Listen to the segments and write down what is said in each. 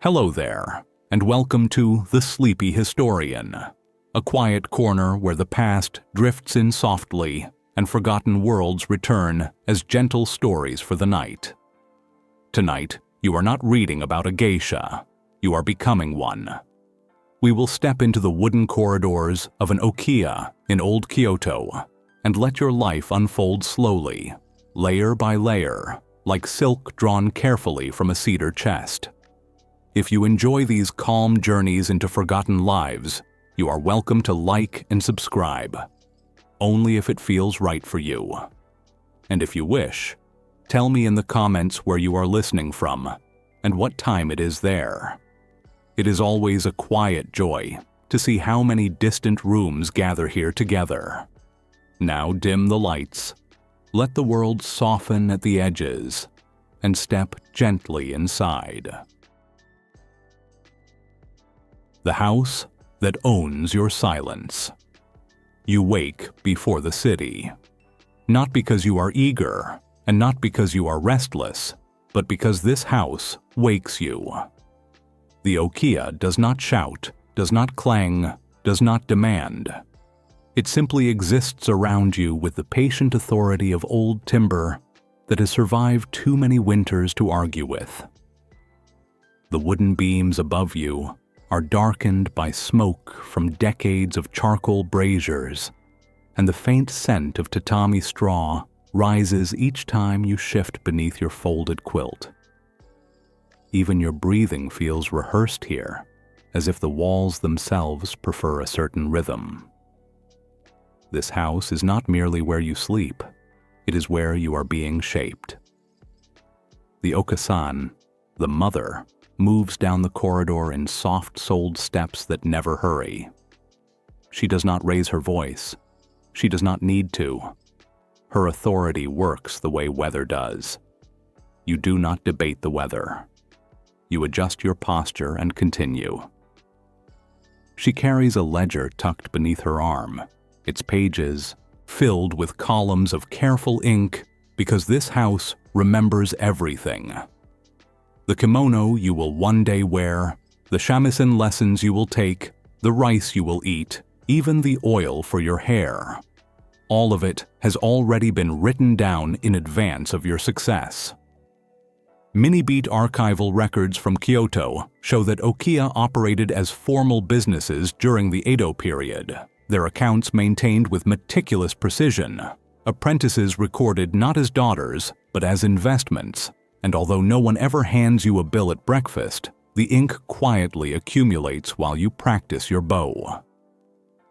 Hello there, and welcome to The Sleepy Historian, a quiet corner where the past drifts in softly and forgotten worlds return as gentle stories for the night. Tonight, you are not reading about a geisha, you are becoming one. We will step into the wooden corridors of an okiya in old Kyoto and let your life unfold slowly, layer by layer, like silk drawn carefully from a cedar chest. If you enjoy these calm journeys into forgotten lives, you are welcome to like and subscribe, only if it feels right for you. And if you wish, tell me in the comments where you are listening from and what time it is there. It is always a quiet joy to see how many distant rooms gather here together. Now dim the lights, let the world soften at the edges, and step gently inside. The house that owns your silence. You wake before the city, not because you are eager and not because you are restless, but because this house wakes you. The okiya does not shout, does not clang, does not demand. It simply exists around you with the patient authority of old timber that has survived too many winters to argue with. The wooden beams above you are darkened by smoke from decades of charcoal braziers, and the faint scent of tatami straw rises each time you shift beneath your folded quilt. Even your breathing feels rehearsed here, as if the walls themselves prefer a certain rhythm. This house is not merely where you sleep, it is where you are being shaped. The okasan, the mother, moves down the corridor in soft-soled steps that never hurry. She does not raise her voice. She does not need to. Her authority works the way weather does. You do not debate the weather. You adjust your posture and continue. She carries a ledger tucked beneath her arm, its pages filled with columns of careful ink because this house remembers everything. The kimono you will one day wear, the shamisen lessons you will take, the rice you will eat, even the oil for your hair. All of it has already been written down in advance of your success. Mini-beat archival records from Kyoto show that okiya operated as formal businesses during the Edo period, their accounts maintained with meticulous precision, apprentices recorded not as daughters, but as investments. And although no one ever hands you a bill at breakfast, the ink quietly accumulates while you practice your bow.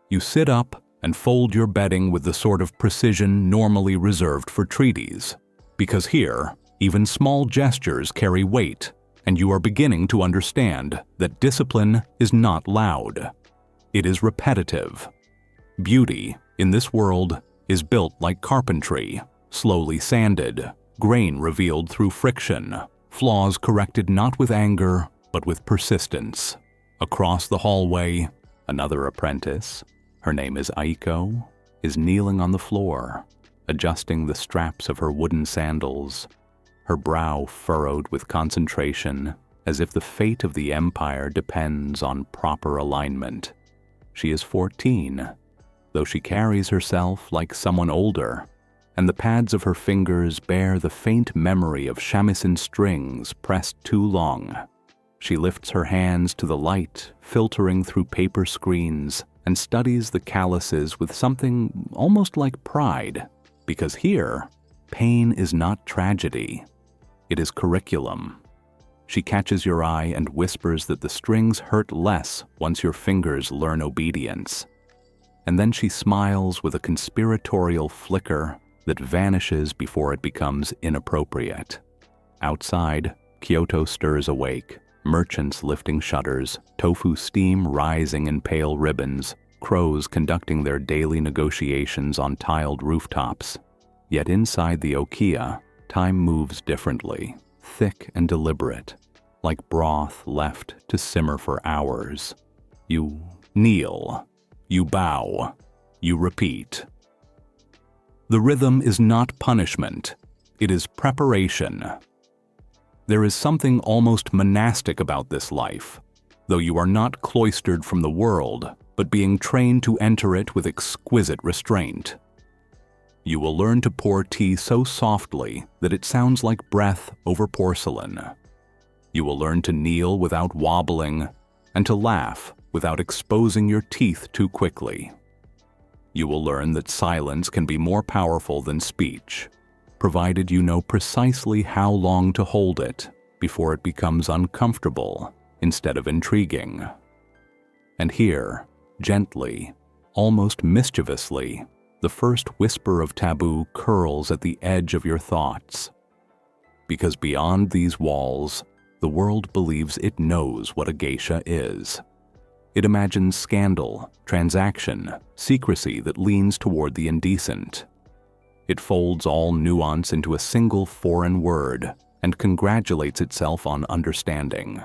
You sit up and fold your bedding with the sort of precision normally reserved for treaties, because here, even small gestures carry weight, and you are beginning to understand that discipline is not loud. It is repetitive. Beauty, in this world, is built like carpentry, slowly sanded, grain revealed through friction, flaws corrected not with anger, but with persistence. Across the hallway, another apprentice, her name is Aiko, is kneeling on the floor, adjusting the straps of her wooden sandals, her brow furrowed with concentration, as if the fate of the empire depends on proper alignment. She is 14, though she carries herself like someone older, and the pads of her fingers bear the faint memory of shamisen strings pressed too long. She lifts her hands to the light, filtering through paper screens, and studies the calluses with something almost like pride, because here, pain is not tragedy. It is curriculum. She catches your eye and whispers that the strings hurt less once your fingers learn obedience. And then she smiles with a conspiratorial flicker that vanishes before it becomes inappropriate. Outside, Kyoto stirs awake, merchants lifting shutters, tofu steam rising in pale ribbons, crows conducting their daily negotiations on tiled rooftops. Yet inside the okiya, time moves differently, thick and deliberate, like broth left to simmer for hours. You kneel, you bow, you repeat. The rhythm is not punishment, it is preparation. There is something almost monastic about this life, though you are not cloistered from the world, but being trained to enter it with exquisite restraint. You will learn to pour tea so softly that it sounds like breath over porcelain. You will learn to kneel without wobbling and to laugh without exposing your teeth too quickly. You will learn that silence can be more powerful than speech, provided you know precisely how long to hold it before it becomes uncomfortable instead of intriguing. And here, gently, almost mischievously, the first whisper of taboo curls at the edge of your thoughts. Because beyond these walls, the world believes it knows what a geisha is. It imagines scandal, transaction, secrecy that leans toward the indecent. It folds all nuance into a single foreign word and congratulates itself on understanding.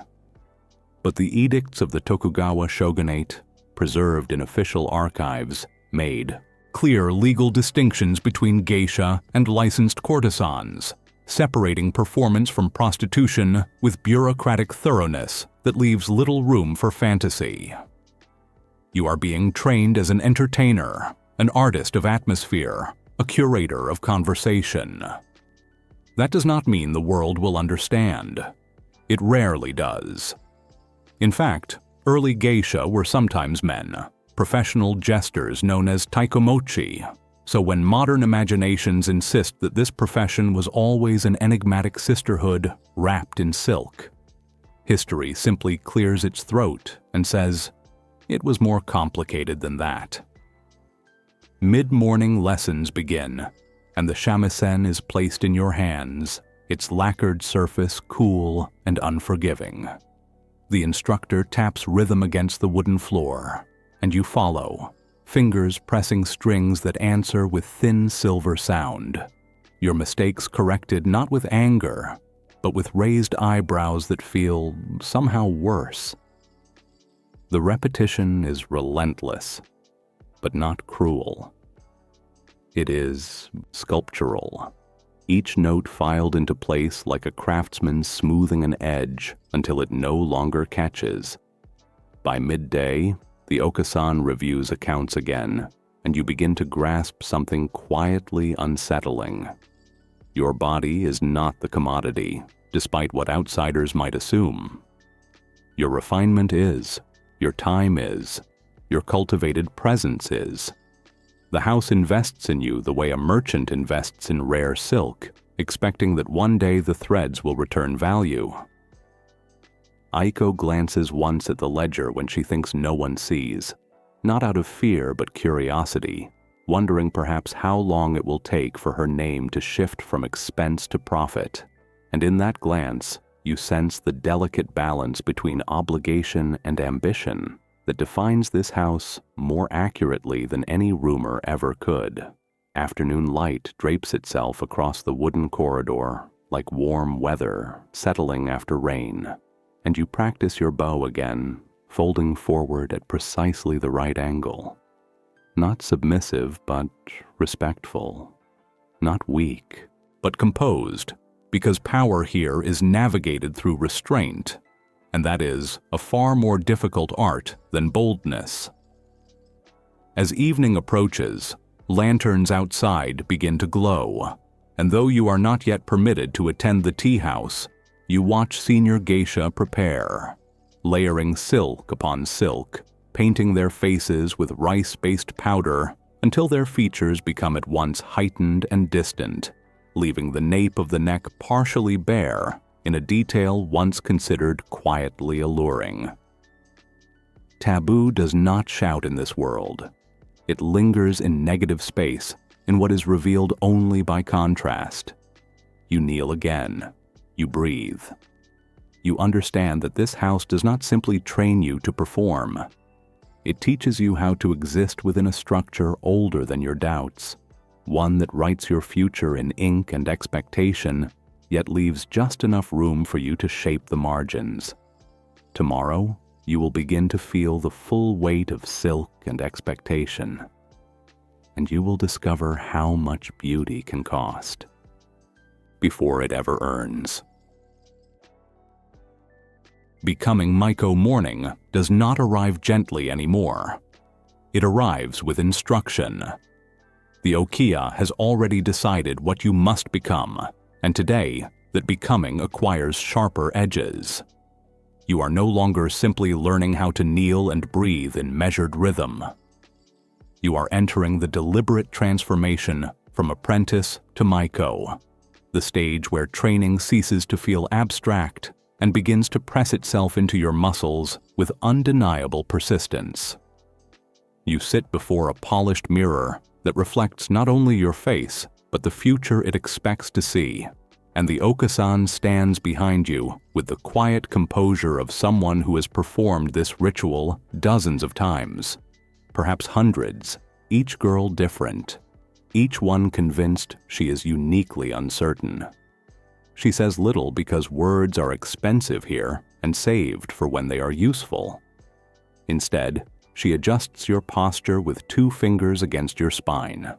But the edicts of the Tokugawa shogunate, preserved in official archives, made clear legal distinctions between geisha and licensed courtesans, separating performance from prostitution with bureaucratic thoroughness that leaves little room for fantasy. You are being trained as an entertainer, an artist of atmosphere, a curator of conversation. That does not mean the world will understand. It rarely does. In fact, early geisha were sometimes men, professional jesters known as taikomochi, so when modern imaginations insist that this profession was always an enigmatic sisterhood wrapped in silk, history simply clears its throat and says, it was more complicated than that. Mid-morning lessons begin, and the shamisen is placed in your hands, its lacquered surface cool and unforgiving. The instructor taps rhythm against the wooden floor, and you follow, fingers pressing strings that answer with thin silver sound. Your mistakes corrected not with anger, but with raised eyebrows that feel somehow worse. The repetition is relentless, but not cruel. It is sculptural, each note filed into place like a craftsman smoothing an edge until it no longer catches. By midday, the Okasan reviews accounts again, and you begin to grasp something quietly unsettling. Your body is not the commodity, despite what outsiders might assume. Your refinement is, your time is, your cultivated presence is. The house invests in you the way a merchant invests in rare silk, expecting that one day the threads will return value. Aiko glances once at the ledger when she thinks no one sees, not out of fear but curiosity, wondering perhaps how long it will take for her name to shift from expense to profit. And in that glance, you sense the delicate balance between obligation and ambition that defines this house more accurately than any rumor ever could. Afternoon light drapes itself across the wooden corridor like warm weather settling after rain, and you practice your bow again, folding forward at precisely the right angle. Not submissive, but respectful. Not weak, but composed, because power here is navigated through restraint, and that is a far more difficult art than boldness. As evening approaches, lanterns outside begin to glow, and though you are not yet permitted to attend the tea house, you watch senior geisha prepare, layering silk upon silk, painting their faces with rice-based powder until their features become at once heightened and distant, leaving the nape of the neck partially bare in a detail once considered quietly alluring. Taboo does not shout in this world. It lingers in negative space, in what is revealed only by contrast. You kneel again. You breathe. You understand that this house does not simply train you to perform. It teaches you how to exist within a structure older than your doubts, one that writes your future in ink and expectation, yet leaves just enough room for you to shape the margins. Tomorrow, you will begin to feel the full weight of silk and expectation, and you will discover how much beauty can cost before it ever earns. Becoming Maiko morning does not arrive gently anymore. It arrives with instruction. The Okiya has already decided what you must become, and today, that becoming acquires sharper edges. You are no longer simply learning how to kneel and breathe in measured rhythm. You are entering the deliberate transformation from apprentice to Maiko, the stage where training ceases to feel abstract and begins to press itself into your muscles with undeniable persistence. You sit before a polished mirror that reflects not only your face, but the future it expects to see, and the Okasan stands behind you with the quiet composure of someone who has performed this ritual dozens of times, perhaps hundreds, each girl different, each one convinced she is uniquely uncertain. She says little because words are expensive here and saved for when they are useful. Instead, she adjusts your posture with 2 fingers against your spine,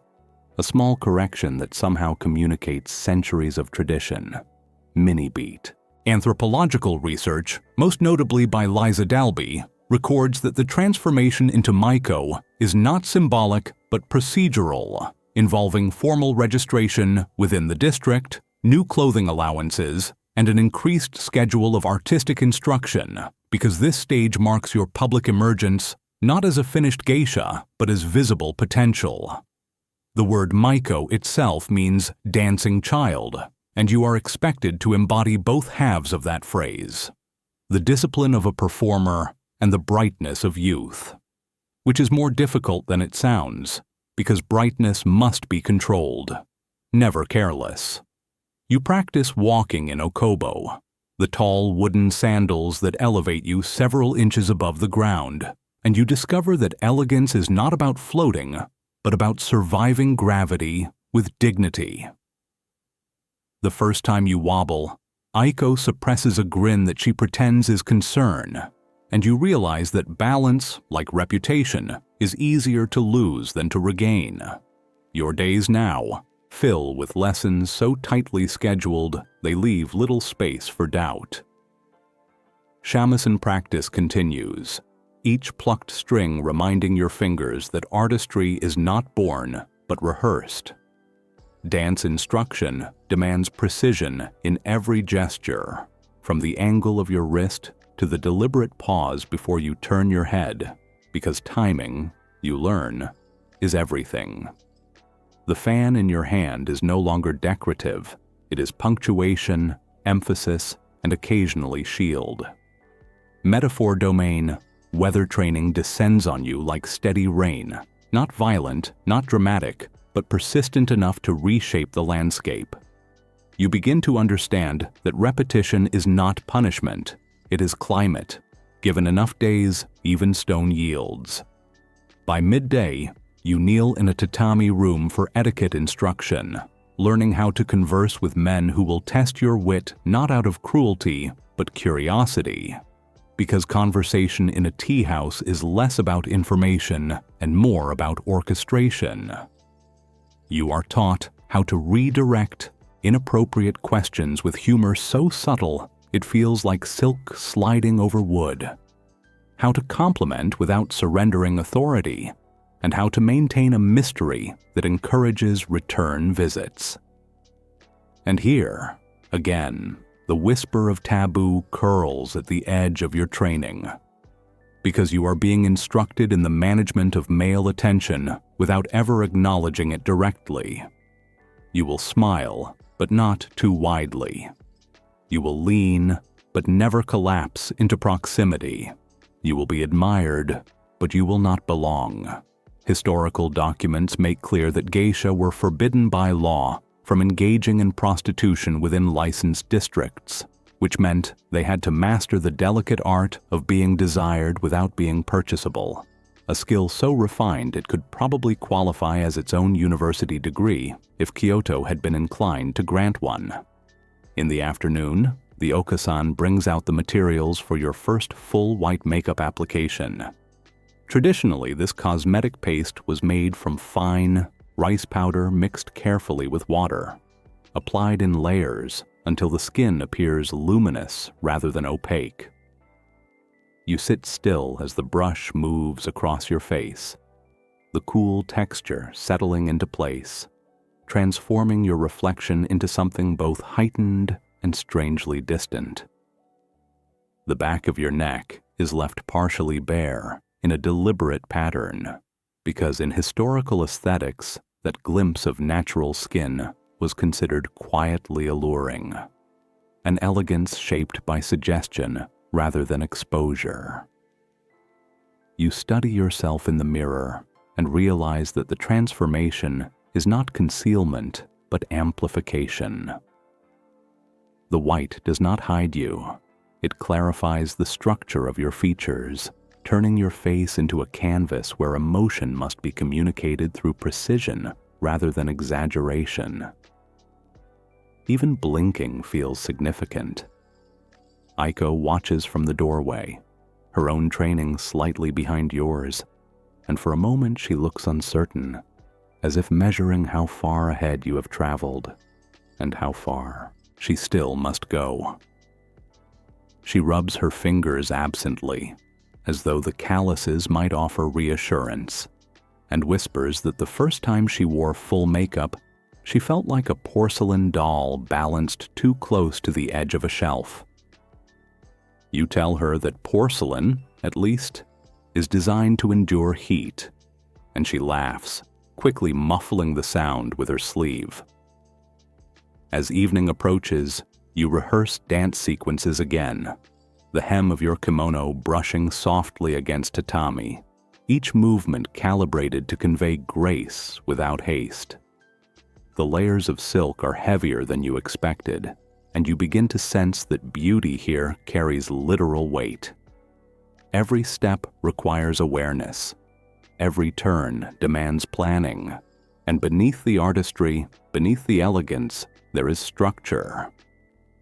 a small correction that somehow communicates centuries of tradition. Mini-beat. Anthropological research, most notably by Liza Dalby, records that the transformation into Maiko is not symbolic but procedural, involving formal registration within the district, new clothing allowances, and an increased schedule of artistic instruction, because this stage marks your public emergence not as a finished geisha, but as visible potential. The word Maiko itself means dancing child, and you are expected to embody both halves of that phrase, the discipline of a performer and the brightness of youth, which is more difficult than it sounds, because brightness must be controlled, never careless. You practice walking in okobo, the tall wooden sandals that elevate you several inches above the ground, and you discover that elegance is not about floating, but about surviving gravity with dignity. The first time you wobble, Aiko suppresses a grin that she pretends is concern, and you realize that balance, like reputation, is easier to lose than to regain. Your days now fill with lessons so tightly scheduled they leave little space for doubt. Shamisen practice continues, each plucked string reminding your fingers that artistry is not born but rehearsed. Dance instruction demands precision in every gesture, from the angle of your wrist to the deliberate pause before you turn your head, because timing, you learn, is everything. The fan in your hand is no longer decorative. It is punctuation, emphasis, and occasionally shield. Metaphor domain, weather training descends on you like steady rain, not violent, not dramatic, but persistent enough to reshape the landscape. You begin to understand that repetition is not punishment, it is climate. Given enough days, even stone yields. By midday, you kneel in a tatami room for etiquette instruction, learning how to converse with men who will test your wit not out of cruelty, but curiosity. Because conversation in a tea house is less about information and more about orchestration. You are taught how to redirect inappropriate questions with humor so subtle it feels like silk sliding over wood. How to compliment without surrendering authority, and how to maintain a mystery that encourages return visits. And here, again, the whisper of taboo curls at the edge of your training, because you are being instructed in the management of male attention without ever acknowledging it directly. You will smile, but not too widely. You will lean, but never collapse into proximity. You will be admired, but you will not belong. Historical documents make clear that geisha were forbidden by law from engaging in prostitution within licensed districts, which meant they had to master the delicate art of being desired without being purchasable, a skill so refined it could probably qualify as its own university degree if Kyoto had been inclined to grant one. In the afternoon, the Okasan brings out the materials for your first full white makeup application. Traditionally, this cosmetic paste was made from fine rice powder mixed carefully with water, applied in layers until the skin appears luminous rather than opaque. You sit still as the brush moves across your face, the cool texture settling into place, transforming your reflection into something both heightened and strangely distant. The back of your neck is left partially bare in a deliberate pattern, because in historical aesthetics, that glimpse of natural skin was considered quietly alluring, an elegance shaped by suggestion rather than exposure. You study yourself in the mirror and realize that the transformation is not concealment, but amplification. The white does not hide you. It clarifies the structure of your features, turning your face into a canvas where emotion must be communicated through precision rather than exaggeration. Even blinking feels significant. Aiko watches from the doorway, her own training slightly behind yours, and for a moment she looks uncertain, as if measuring how far ahead you have traveled and how far she still must go. She rubs her fingers absently, as though the calluses might offer reassurance, and whispers that the first time she wore full makeup, she felt like a porcelain doll balanced too close to the edge of a shelf. You tell her that porcelain, at least, is designed to endure heat, and she laughs, quickly muffling the sound with her sleeve. As evening approaches, you rehearse dance sequences again, the hem of your kimono brushing softly against tatami, each movement calibrated to convey grace without haste. The layers of silk are heavier than you expected, and you begin to sense that beauty here carries literal weight. Every step requires awareness. Every turn demands planning. And beneath the artistry, beneath the elegance, there is structure.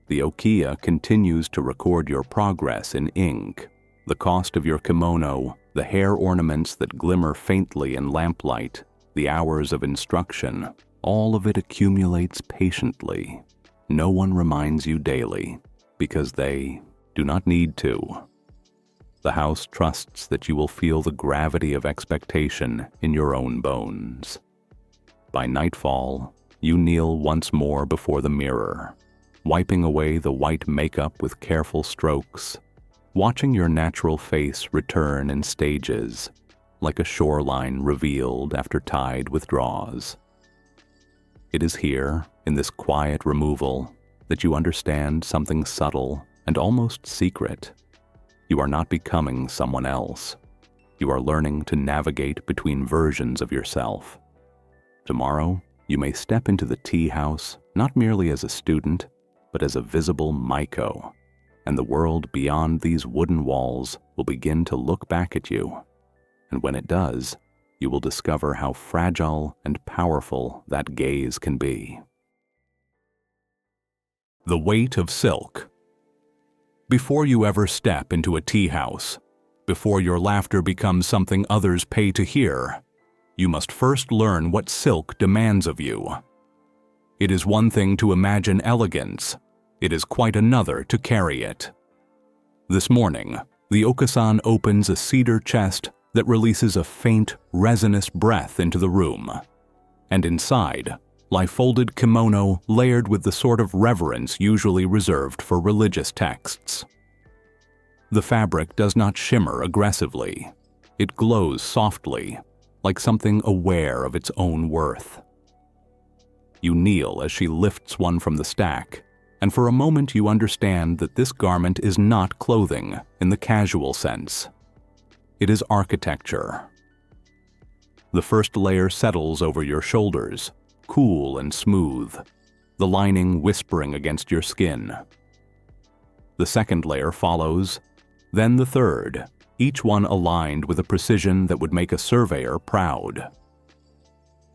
The okiya continues to record your progress in ink, the cost of your kimono, the hair ornaments that glimmer faintly in lamplight, the hours of instruction. All of it accumulates patiently. No one reminds you daily, because they do not need to. The house trusts that you will feel the gravity of expectation in your own bones. By nightfall, you kneel once more before the mirror, wiping away the white makeup with careful strokes, watching your natural face return in stages, like a shoreline revealed after tide withdraws. It is here, in this quiet removal, that you understand something subtle and almost secret. You are not becoming someone else. You are learning to navigate between versions of yourself. Tomorrow, you may step into the tea house not merely as a student, but as a visible Maiko, and the world beyond these wooden walls will begin to look back at you. And when it does, you will discover how fragile and powerful that gaze can be. The weight of silk. Before you ever step into a tea house, before your laughter becomes something others pay to hear, you must first learn what silk demands of you. It is one thing to imagine elegance. It is quite another to carry it. This morning, the Okasan opens a cedar chest that releases a faint, resinous breath into the room, and inside lie folded kimono layered with the sort of reverence usually reserved for religious texts. The fabric does not shimmer aggressively. It glows softly, like something aware of its own worth. You kneel as she lifts one from the stack, and for a moment you understand that this garment is not clothing in the casual sense. It is architecture. The first layer settles over your shoulders, cool and smooth, the lining whispering against your skin. The second layer follows, then the third, each one aligned with a precision that would make a surveyor proud.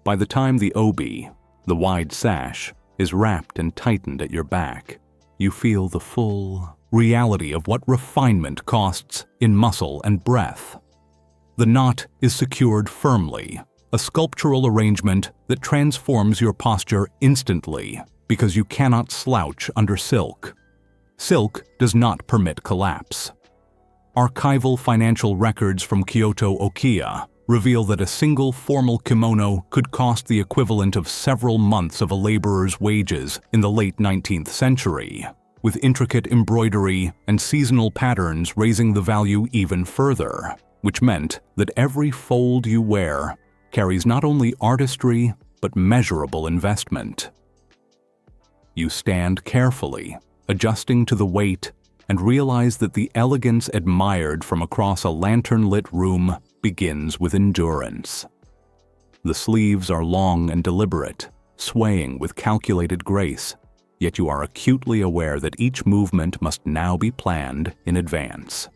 By the time the obi, the wide sash, is wrapped and tightened at your back, you feel the full reality of what refinement costs in muscle and breath. The knot is secured firmly, a sculptural arrangement that transforms your posture instantly because you cannot slouch under silk. Silk does not permit collapse. Archival financial records from Kyoto, Okiya, reveal that a single formal kimono could cost the equivalent of several months of a laborer's wages in the late 19th century, with intricate embroidery and seasonal patterns raising the value even further, which meant that every fold you wear carries not only artistry but measurable investment. You stand carefully, adjusting to the weight, and realize that the elegance admired from across a lantern-lit room begins with endurance. The sleeves are long and deliberate, swaying with calculated grace, yet you are acutely aware that each movement must now be planned in advance.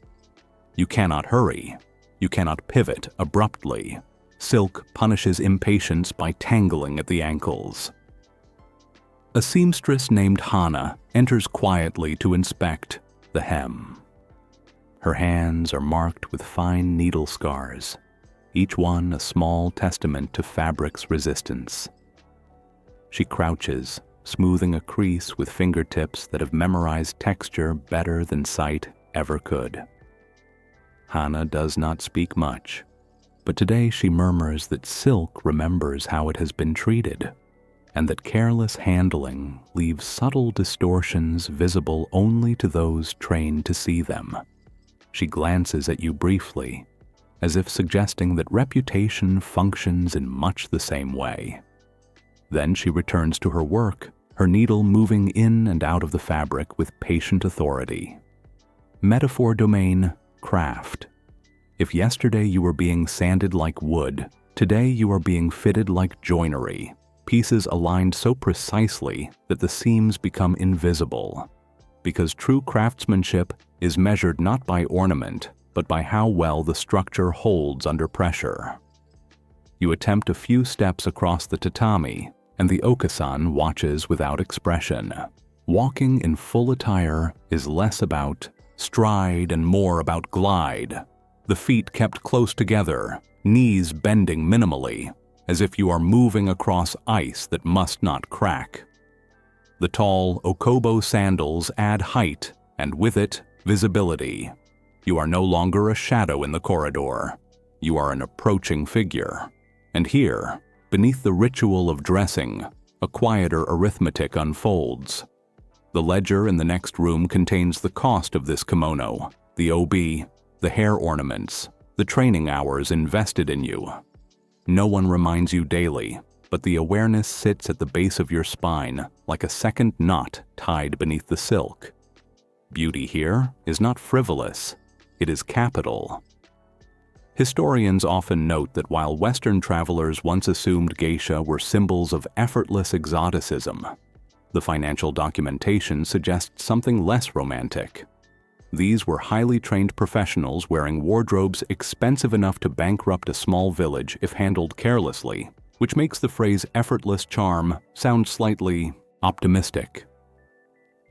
You cannot hurry. You cannot pivot abruptly. Silk punishes impatience by tangling at the ankles. A seamstress named Hana enters quietly to inspect the hem. Her hands are marked with fine needle scars, each one a small testament to fabric's resistance. She crouches, smoothing a crease with fingertips that have memorized texture better than sight ever could. Hana does not speak much, but today she murmurs that silk remembers how it has been treated, and that careless handling leaves subtle distortions visible only to those trained to see them. She glances at you briefly, as if suggesting that reputation functions in much the same way. Then she returns to her work, her needle moving in and out of the fabric with patient authority. Metaphor domain, craft. If yesterday you were being sanded like wood, today you are being fitted like joinery, pieces aligned so precisely that the seams become invisible. Because true craftsmanship is measured not by ornament, but by how well the structure holds under pressure. You attempt a few steps across the tatami, and the okasan watches without expression. Walking in full attire is less about stride and more about glide. The feet kept close together, knees bending minimally, as if you are moving across ice that must not crack. The tall okobo sandals add height, and with it, visibility. You are no longer a shadow in the corridor. You are an approaching figure. And here, beneath the ritual of dressing, a quieter arithmetic unfolds. The ledger in the next room contains the cost of this kimono, the obi, the hair ornaments, the training hours invested in you. No one reminds you daily, but the awareness sits at the base of your spine like a second knot tied beneath the silk. Beauty here is not frivolous, it is capital. Historians often note that while Western travelers once assumed geisha were symbols of effortless exoticism, the financial documentation suggests something less romantic. These were highly trained professionals wearing wardrobes expensive enough to bankrupt a small village if handled carelessly, which makes the phrase effortless charm sound slightly optimistic.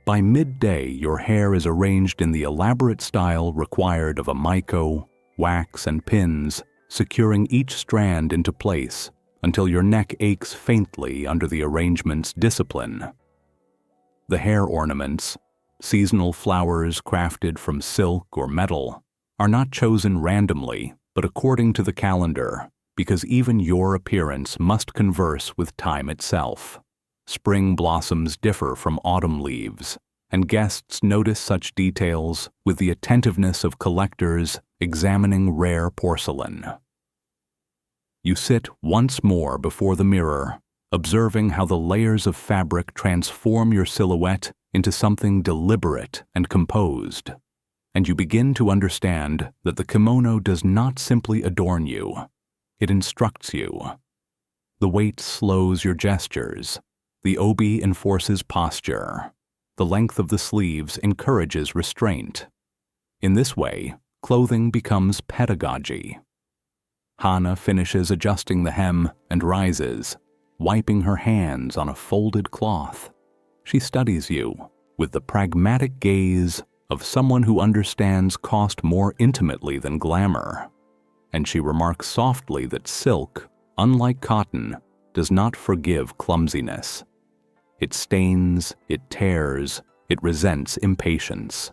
By midday, your hair is arranged in the elaborate style required of a maiko, wax and pins, securing each strand into place until your neck aches faintly under the arrangement's discipline. The hair ornaments, seasonal flowers crafted from silk or metal, are not chosen randomly, but according to the calendar, because even your appearance must converse with time itself. Spring blossoms differ from autumn leaves, and guests notice such details with the attentiveness of collectors examining rare porcelain. You sit once more before the mirror, observing how the layers of fabric transform your silhouette into something deliberate and composed, and you begin to understand that the kimono does not simply adorn you, it instructs you. The weight slows your gestures, the obi enforces posture, the length of the sleeves encourages restraint. In this way, clothing becomes pedagogy. Hana finishes adjusting the hem and rises, wiping her hands on a folded cloth. She studies you with the pragmatic gaze of someone who understands cost more intimately than glamour, and she remarks softly that silk, unlike cotton, does not forgive clumsiness. It stains, it tears, it resents impatience.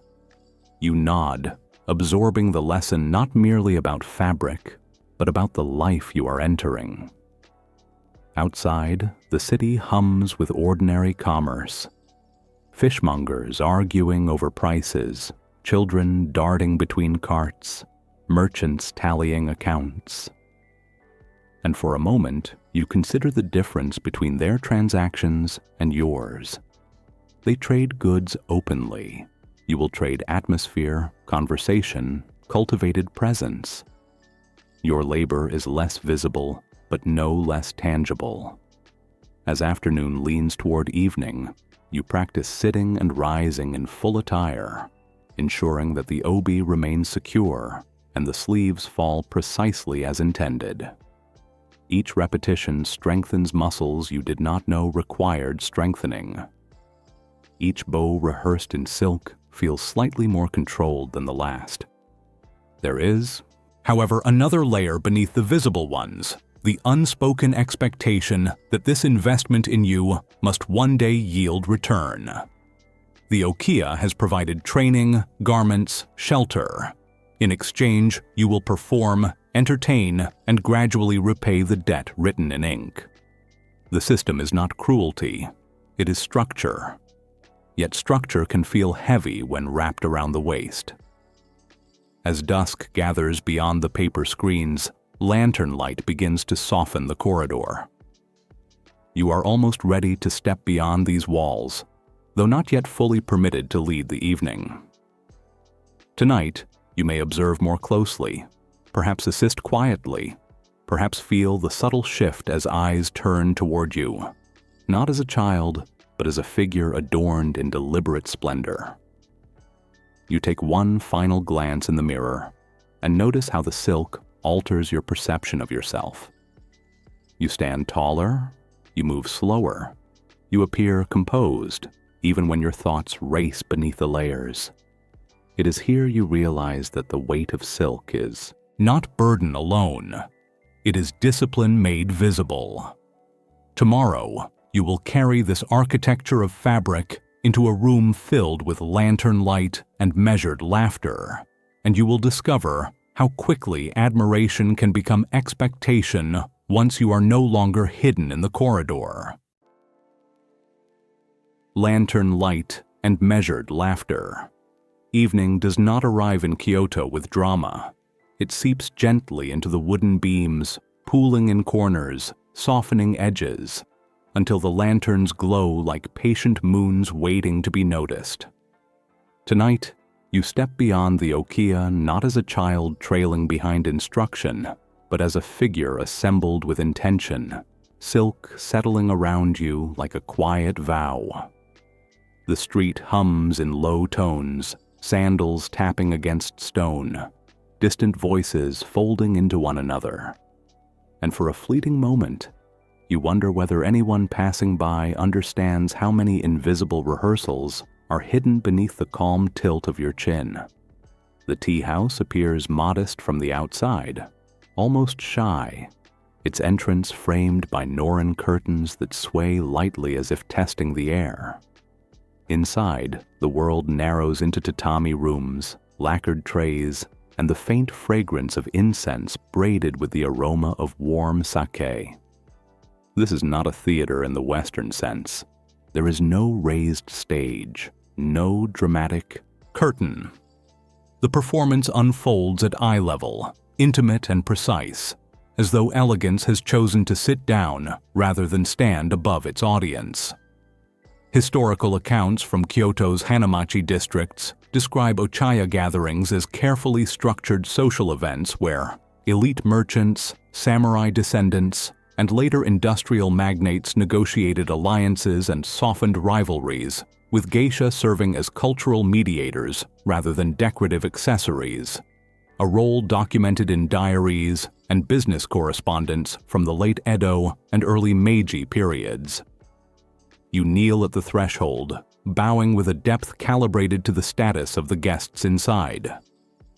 You nod, absorbing the lesson not merely about fabric, but about the life you are entering. Outside, the city hums with ordinary commerce. Fishmongers arguing over prices, children darting between carts, merchants tallying accounts. And for a moment, you consider the difference between their transactions and yours. They trade goods openly. You will trade atmosphere, conversation, cultivated presence. Your labor is less visible, but no less tangible. As afternoon leans toward evening, you practice sitting and rising in full attire, ensuring that the obi remains secure and the sleeves fall precisely as intended. Each repetition strengthens muscles you did not know required strengthening. Each bow rehearsed in silk feels slightly more controlled than the last. There is, however, another layer beneath the visible ones, the unspoken expectation that this investment in you must one day yield return. The Okiya has provided training, garments, shelter. In exchange, you will perform, entertain, and gradually repay the debt written in ink. The system is not cruelty, it is structure. Yet structure can feel heavy when wrapped around the waist. As dusk gathers beyond the paper screens, lantern light begins to soften the corridor. You are almost ready to step beyond these walls, though not yet fully permitted to lead the evening. Tonight, you may observe more closely, perhaps assist quietly, perhaps feel the subtle shift as eyes turn toward you, not as a child, but as a figure adorned in deliberate splendor. You take one final glance in the mirror and notice how the silk alters your perception of yourself. You stand taller, you move slower, you appear composed, even when your thoughts race beneath the layers. It is here you realize that the weight of silk is not burden alone, it is discipline made visible. Tomorrow, you will carry this architecture of fabric into a room filled with lantern light and measured laughter, and you will discover how quickly admiration can become expectation once you are no longer hidden in the corridor. Lantern light and measured laughter. Evening does not arrive in Kyoto with drama. It seeps gently into the wooden beams, pooling in corners, softening edges, until the lanterns glow like patient moons waiting to be noticed. Tonight, you step beyond the Okiya not as a child trailing behind instruction, but as a figure assembled with intention, silk settling around you like a quiet vow. The street hums in low tones, sandals tapping against stone, distant voices folding into one another. And for a fleeting moment, you wonder whether anyone passing by understands how many invisible rehearsals are hidden beneath the calm tilt of your chin. The tea house appears modest from the outside, almost shy, its entrance framed by Norin curtains that sway lightly as if testing the air. Inside, the world narrows into tatami rooms, lacquered trays, and the faint fragrance of incense braided with the aroma of warm sake. This is not a theater in the Western sense. There is no raised stage, no dramatic curtain. The performance unfolds at eye level, intimate and precise, as though elegance has chosen to sit down rather than stand above its audience. Historical accounts from Kyoto's Hanamachi districts describe Ochaya gatherings as carefully structured social events where elite merchants, samurai descendants, and later industrial magnates negotiated alliances and softened rivalries, with geisha serving as cultural mediators rather than decorative accessories, a role documented in diaries and business correspondence from the late Edo and early Meiji periods. You kneel at the threshold, bowing with a depth calibrated to the status of the guests inside.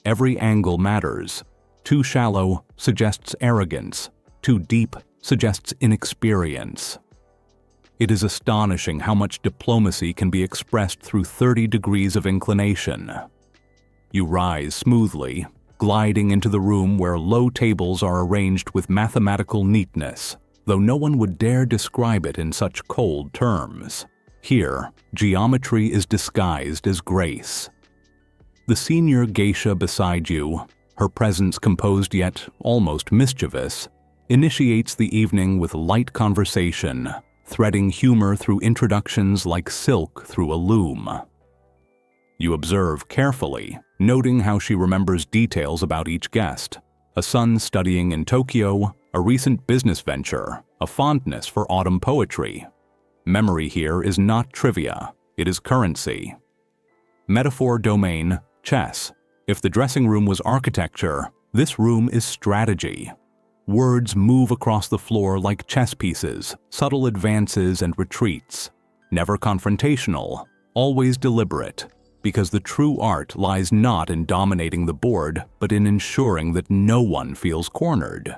Every angle matters. Too shallow suggests arrogance, too deep suggests inexperience. It is astonishing how much diplomacy can be expressed through 30 degrees of inclination. You rise smoothly, gliding into the room where low tables are arranged with mathematical neatness, though no one would dare describe it in such cold terms. Here, geometry is disguised as grace. The senior geisha beside you, her presence composed yet almost mischievous, initiates the evening with light conversation, threading humor through introductions like silk through a loom. You observe carefully, noting how she remembers details about each guest: a son studying in Tokyo, a recent business venture, a fondness for autumn poetry. Memory here is not trivia, it is currency. Metaphor domain, chess. If the dressing room was architecture, this room is strategy. Words move across the floor like chess pieces, subtle advances and retreats. Never confrontational, always deliberate, because the true art lies not in dominating the board, but in ensuring that no one feels cornered.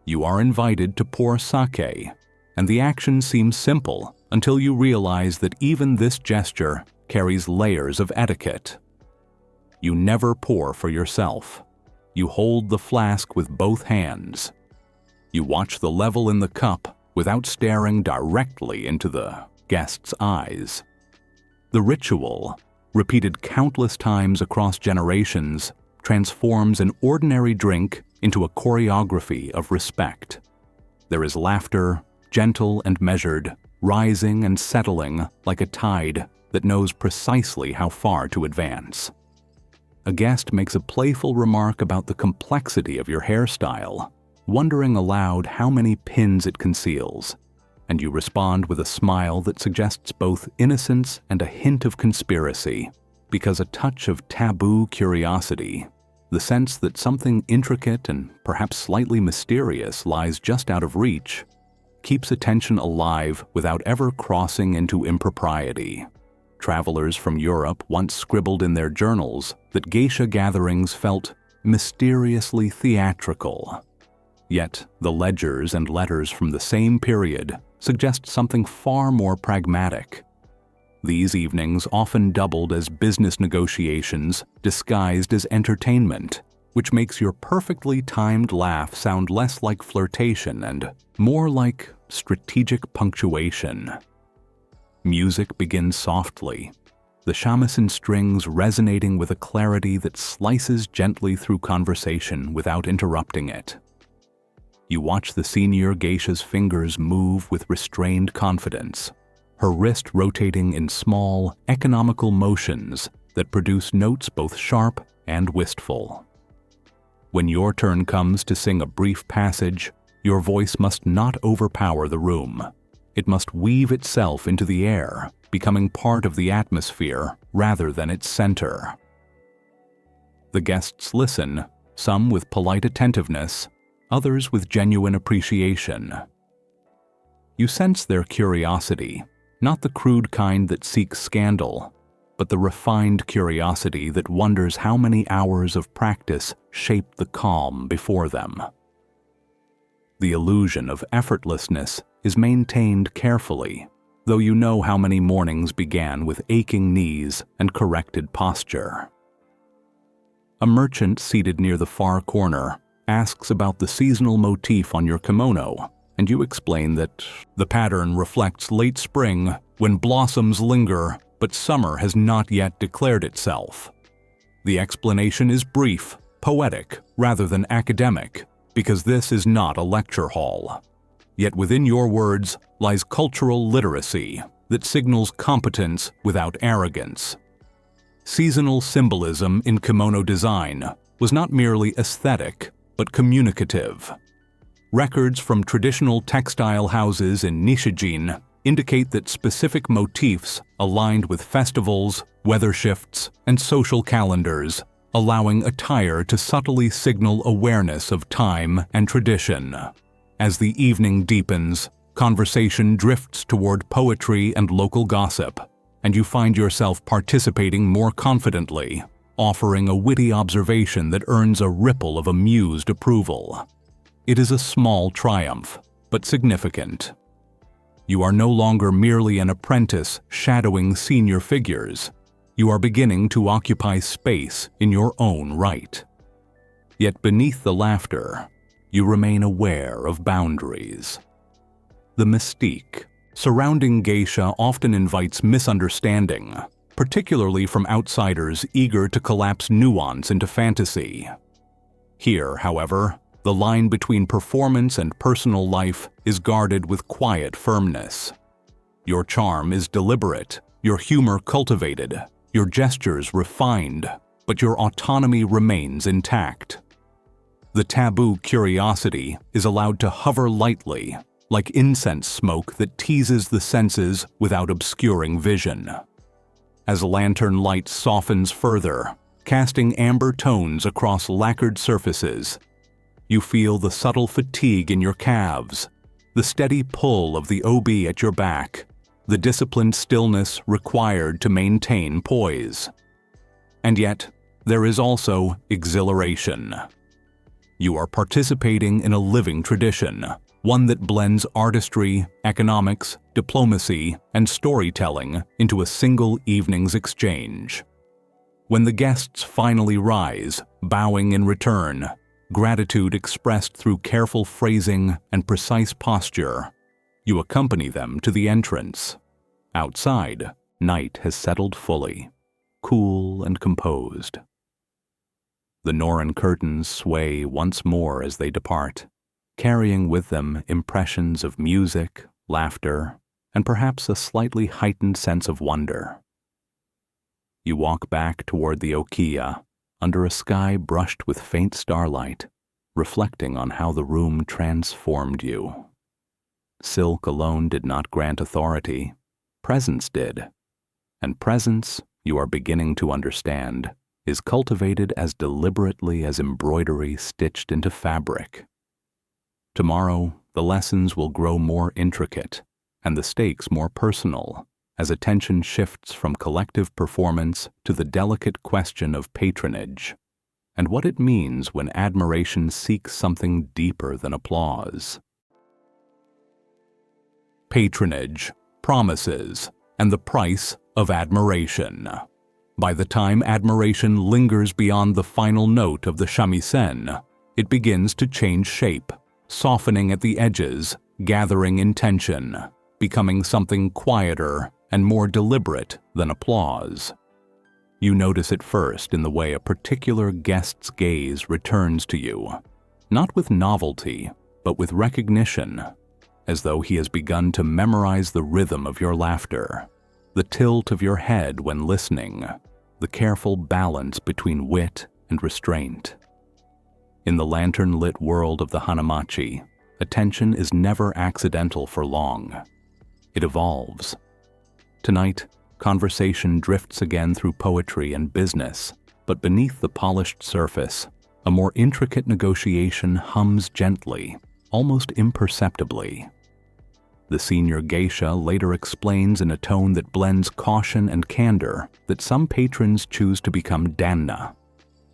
You are invited to pour sake, and the action seems simple until you realize that even this gesture carries layers of etiquette. You never pour for yourself. You hold the flask with both hands. You watch the level in the cup without staring directly into the guest's eyes. The ritual, repeated countless times across generations, transforms an ordinary drink into a choreography of respect. There is laughter, gentle and measured, rising and settling like a tide that knows precisely how far to advance. A guest makes a playful remark about the complexity of your hairstyle, wondering aloud how many pins it conceals, and you respond with a smile that suggests both innocence and a hint of conspiracy, because a touch of taboo curiosity, the sense that something intricate and perhaps slightly mysterious lies just out of reach, keeps attention alive without ever crossing into impropriety. Travelers from Europe once scribbled in their journals that geisha gatherings felt mysteriously theatrical. Yet the ledgers and letters from the same period suggest something far more pragmatic. These evenings often doubled as business negotiations disguised as entertainment, which makes your perfectly timed laugh sound less like flirtation and more like strategic punctuation. Music begins softly, the shamisen strings resonating with a clarity that slices gently through conversation without interrupting it. You watch the senior geisha's fingers move with restrained confidence, her wrist rotating in small, economical motions that produce notes both sharp and wistful. When your turn comes to sing a brief passage, your voice must not overpower the room. It must weave itself into the air, becoming part of the atmosphere rather than its center. The guests listen, some with polite attentiveness, others with genuine appreciation. You sense their curiosity, not the crude kind that seeks scandal, but the refined curiosity that wonders how many hours of practice shape the calm before them. The illusion of effortlessness is maintained carefully, though you know how many mornings began with aching knees and corrected posture. A merchant seated near the far corner asks about the seasonal motif on your kimono, and you explain that the pattern reflects late spring when blossoms linger, but summer has not yet declared itself. The explanation is brief, poetic, rather than academic, because this is not a lecture hall. Yet within your words lies cultural literacy that signals competence without arrogance. Seasonal symbolism in kimono design was not merely aesthetic, but communicative. Records from traditional textile houses in Nishijin indicate that specific motifs aligned with festivals, weather shifts, and social calendars, allowing attire to subtly signal awareness of time and tradition. As the evening deepens, conversation drifts toward poetry and local gossip, and you find yourself participating more confidently, offering a witty observation that earns a ripple of amused approval. It is a small triumph, but significant. You are no longer merely an apprentice shadowing senior figures. You are beginning to occupy space in your own right. Yet beneath the laughter, you remain aware of boundaries. The mystique surrounding geisha often invites misunderstanding, particularly from outsiders eager to collapse nuance into fantasy. Here, however, the line between performance and personal life is guarded with quiet firmness. Your charm is deliberate, your humor cultivated, your gestures refined, but your autonomy remains intact. The taboo curiosity is allowed to hover lightly, like incense smoke that teases the senses without obscuring vision. As lantern light softens further, casting amber tones across lacquered surfaces, you feel the subtle fatigue in your calves, the steady pull of the OB at your back, the disciplined stillness required to maintain poise. And yet, there is also exhilaration. You are participating in a living tradition, one that blends artistry, economics, diplomacy, and storytelling into a single evening's exchange. When the guests finally rise, bowing in return, gratitude expressed through careful phrasing and precise posture, you accompany them to the entrance. Outside, night has settled fully, cool and composed. The Noren curtains sway once more as they depart, carrying with them impressions of music, laughter, and perhaps a slightly heightened sense of wonder. You walk back toward the okiya, under a sky brushed with faint starlight, reflecting on how the room transformed you. Silk alone did not grant authority, presence did. And presence, you are beginning to understand, is cultivated as deliberately as embroidery stitched into fabric. Tomorrow, the lessons will grow more intricate, and the stakes more personal, as attention shifts from collective performance to the delicate question of patronage, and what it means when admiration seeks something deeper than applause. Patronage, promises, and the price of admiration. By the time admiration lingers beyond the final note of the shamisen, it begins to change shape, softening at the edges, gathering intention, becoming something quieter and more deliberate than applause. You notice it first in the way a particular guest's gaze returns to you, not with novelty, but with recognition, as though he has begun to memorize the rhythm of your laughter, the tilt of your head when listening, the careful balance between wit and restraint. In the lantern-lit world of the Hanamachi, attention is never accidental for long. It evolves. Tonight, conversation drifts again through poetry and business, but beneath the polished surface, a more intricate negotiation hums gently, almost imperceptibly. The senior geisha later explains in a tone that blends caution and candor that some patrons choose to become danna,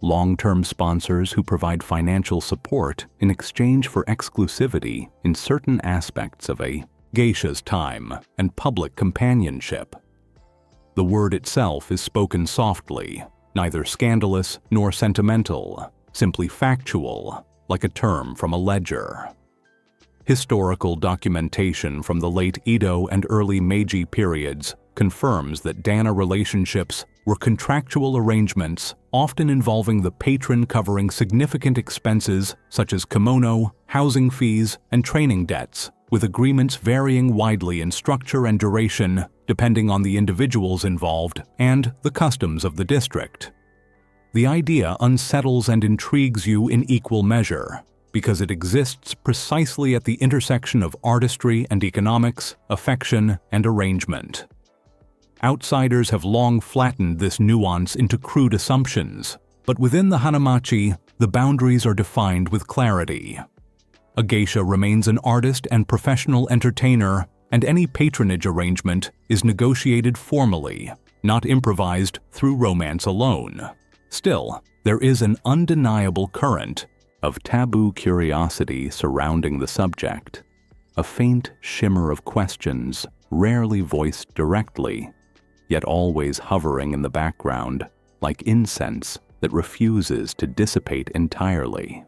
long-term sponsors who provide financial support in exchange for exclusivity in certain aspects of a geisha's time and public companionship. The word itself is spoken softly, neither scandalous nor sentimental, simply factual, like a term from a ledger. Historical documentation from the late Edo and early Meiji periods confirms that danna relationships were contractual arrangements often involving the patron covering significant expenses such as kimono, housing fees, and training debts, with agreements varying widely in structure and duration depending on the individuals involved and the customs of the district. The idea unsettles and intrigues you in equal measure, because it exists precisely at the intersection of artistry and economics, affection and arrangement. Outsiders have long flattened this nuance into crude assumptions, but within the Hanamachi, the boundaries are defined with clarity. A geisha remains an artist and professional entertainer, and any patronage arrangement is negotiated formally, not improvised through romance alone. Still, there is an undeniable current of taboo curiosity surrounding the subject, a faint shimmer of questions rarely voiced directly, yet always hovering in the background, like incense that refuses to dissipate entirely.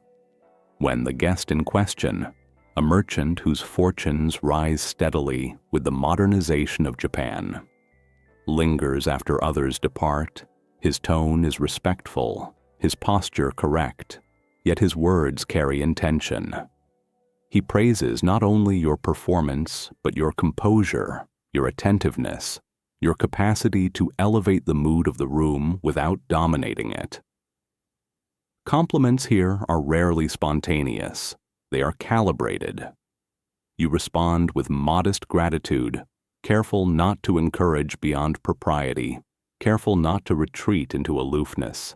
When the guest in question, a merchant whose fortunes rise steadily with the modernization of Japan, lingers after others depart, his tone is respectful, his posture correct, yet his words carry intention. He praises not only your performance, but your composure, your attentiveness, your capacity to elevate the mood of the room without dominating it. Compliments here are rarely spontaneous. They are calibrated. You respond with modest gratitude, careful not to encourage beyond propriety, careful not to retreat into aloofness.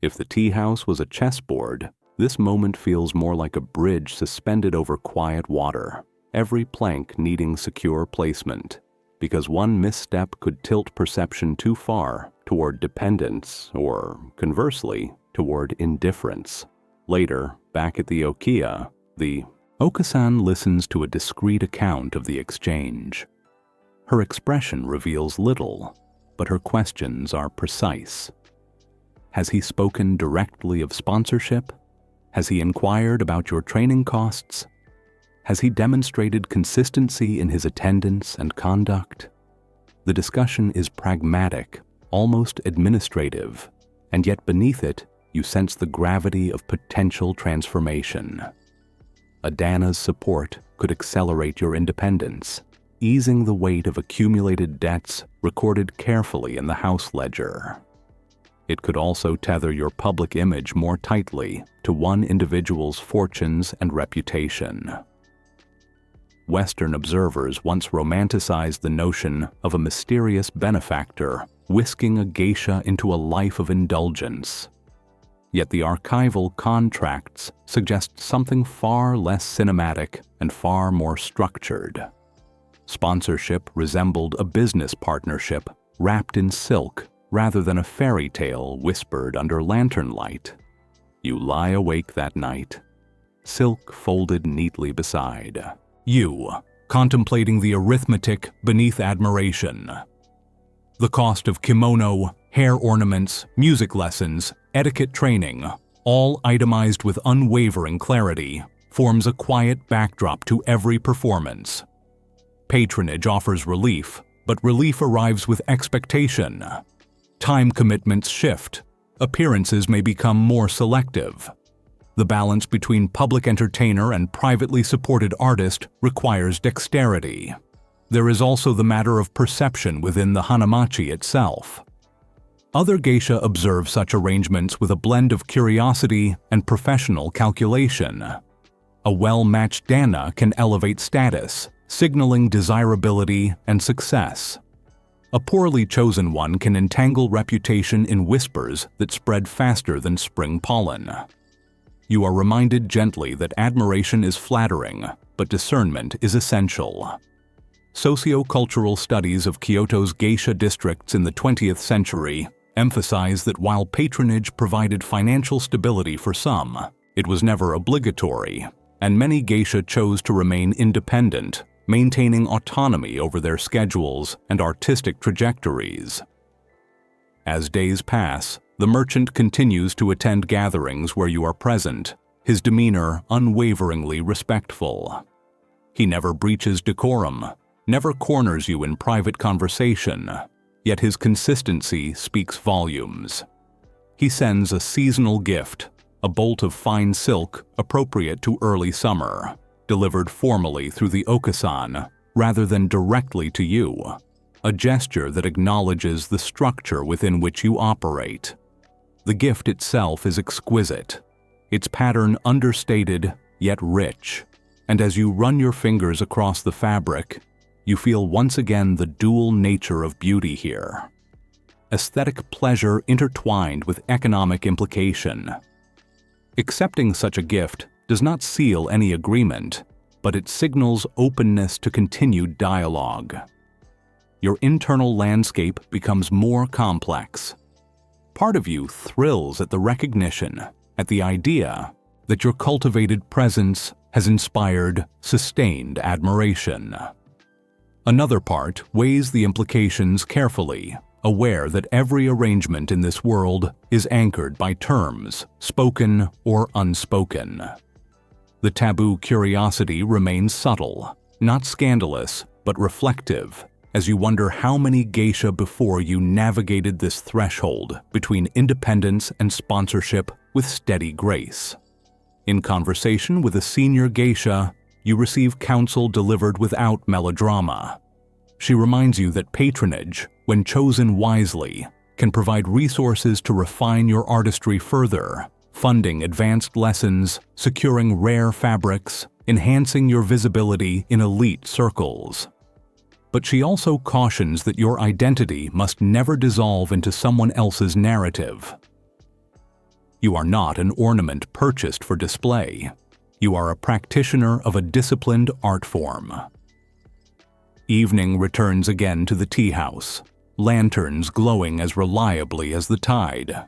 If the tea house was a chessboard, this moment feels more like a bridge suspended over quiet water, every plank needing secure placement, because one misstep could tilt perception too far toward dependence or, conversely, toward indifference. Later, back at the Okiya, the Okasan listens to a discreet account of the exchange. Her expression reveals little, but her questions are precise. Has he spoken directly of sponsorship? Has he inquired about your training costs? Has he demonstrated consistency in his attendance and conduct? The discussion is pragmatic, almost administrative, and yet beneath it, you sense the gravity of potential transformation. Adana's support could accelerate your independence, easing the weight of accumulated debts recorded carefully in the house ledger. It could also tether your public image more tightly to one individual's fortunes and reputation. Western observers once romanticized the notion of a mysterious benefactor whisking a geisha into a life of indulgence. Yet the archival contracts suggest something far less cinematic and far more structured. Sponsorship resembled a business partnership wrapped in silk rather than a fairy tale whispered under lantern light. You lie awake that night, silk folded neatly beside you, contemplating the arithmetic beneath admiration. The cost of kimono, hair ornaments, music lessons, etiquette training, all itemized with unwavering clarity, forms a quiet backdrop to every performance. Patronage offers relief, but relief arrives with expectation. Time commitments shift. Appearances may become more selective. The balance between public entertainer and privately supported artist requires dexterity. There is also the matter of perception within the hanamachi itself. Other geisha observe such arrangements with a blend of curiosity and professional calculation. A well-matched dana can elevate status, signaling desirability and success. A poorly chosen one can entangle reputation in whispers that spread faster than spring pollen. You are reminded gently that admiration is flattering, but discernment is essential. Socio-cultural studies of Kyoto's geisha districts in the 20th century emphasize that while patronage provided financial stability for some, it was never obligatory, and many geisha chose to remain independent, maintaining autonomy over their schedules and artistic trajectories. As days pass, the merchant continues to attend gatherings where you are present, his demeanor unwaveringly respectful. He never breaches decorum, never corners you in private conversation, yet his consistency speaks volumes. He sends a seasonal gift, a bolt of fine silk appropriate to early summer, delivered formally through the okasan rather than directly to you, a gesture that acknowledges the structure within which you operate. The gift itself is exquisite, its pattern understated yet rich, and as you run your fingers across the fabric, you feel once again the dual nature of beauty here. Aesthetic pleasure intertwined with economic implication. Accepting such a gift does not seal any agreement, but it signals openness to continued dialogue. Your internal landscape becomes more complex. Part of you thrills at the recognition, at the idea that your cultivated presence has inspired sustained admiration. Another part weighs the implications carefully, aware that every arrangement in this world is anchored by terms, spoken or unspoken. The taboo curiosity remains subtle, not scandalous, but reflective, as you wonder how many geisha before you navigated this threshold between independence and sponsorship with steady grace. In conversation with a senior geisha, you receive counsel delivered without melodrama. She reminds you that patronage, when chosen wisely, can provide resources to refine your artistry further, funding advanced lessons, securing rare fabrics, enhancing your visibility in elite circles. But she also cautions that your identity must never dissolve into someone else's narrative. You are not an ornament purchased for display. You are a practitioner of a disciplined art form. Evening returns again to the tea house, lanterns glowing as reliably as the tide.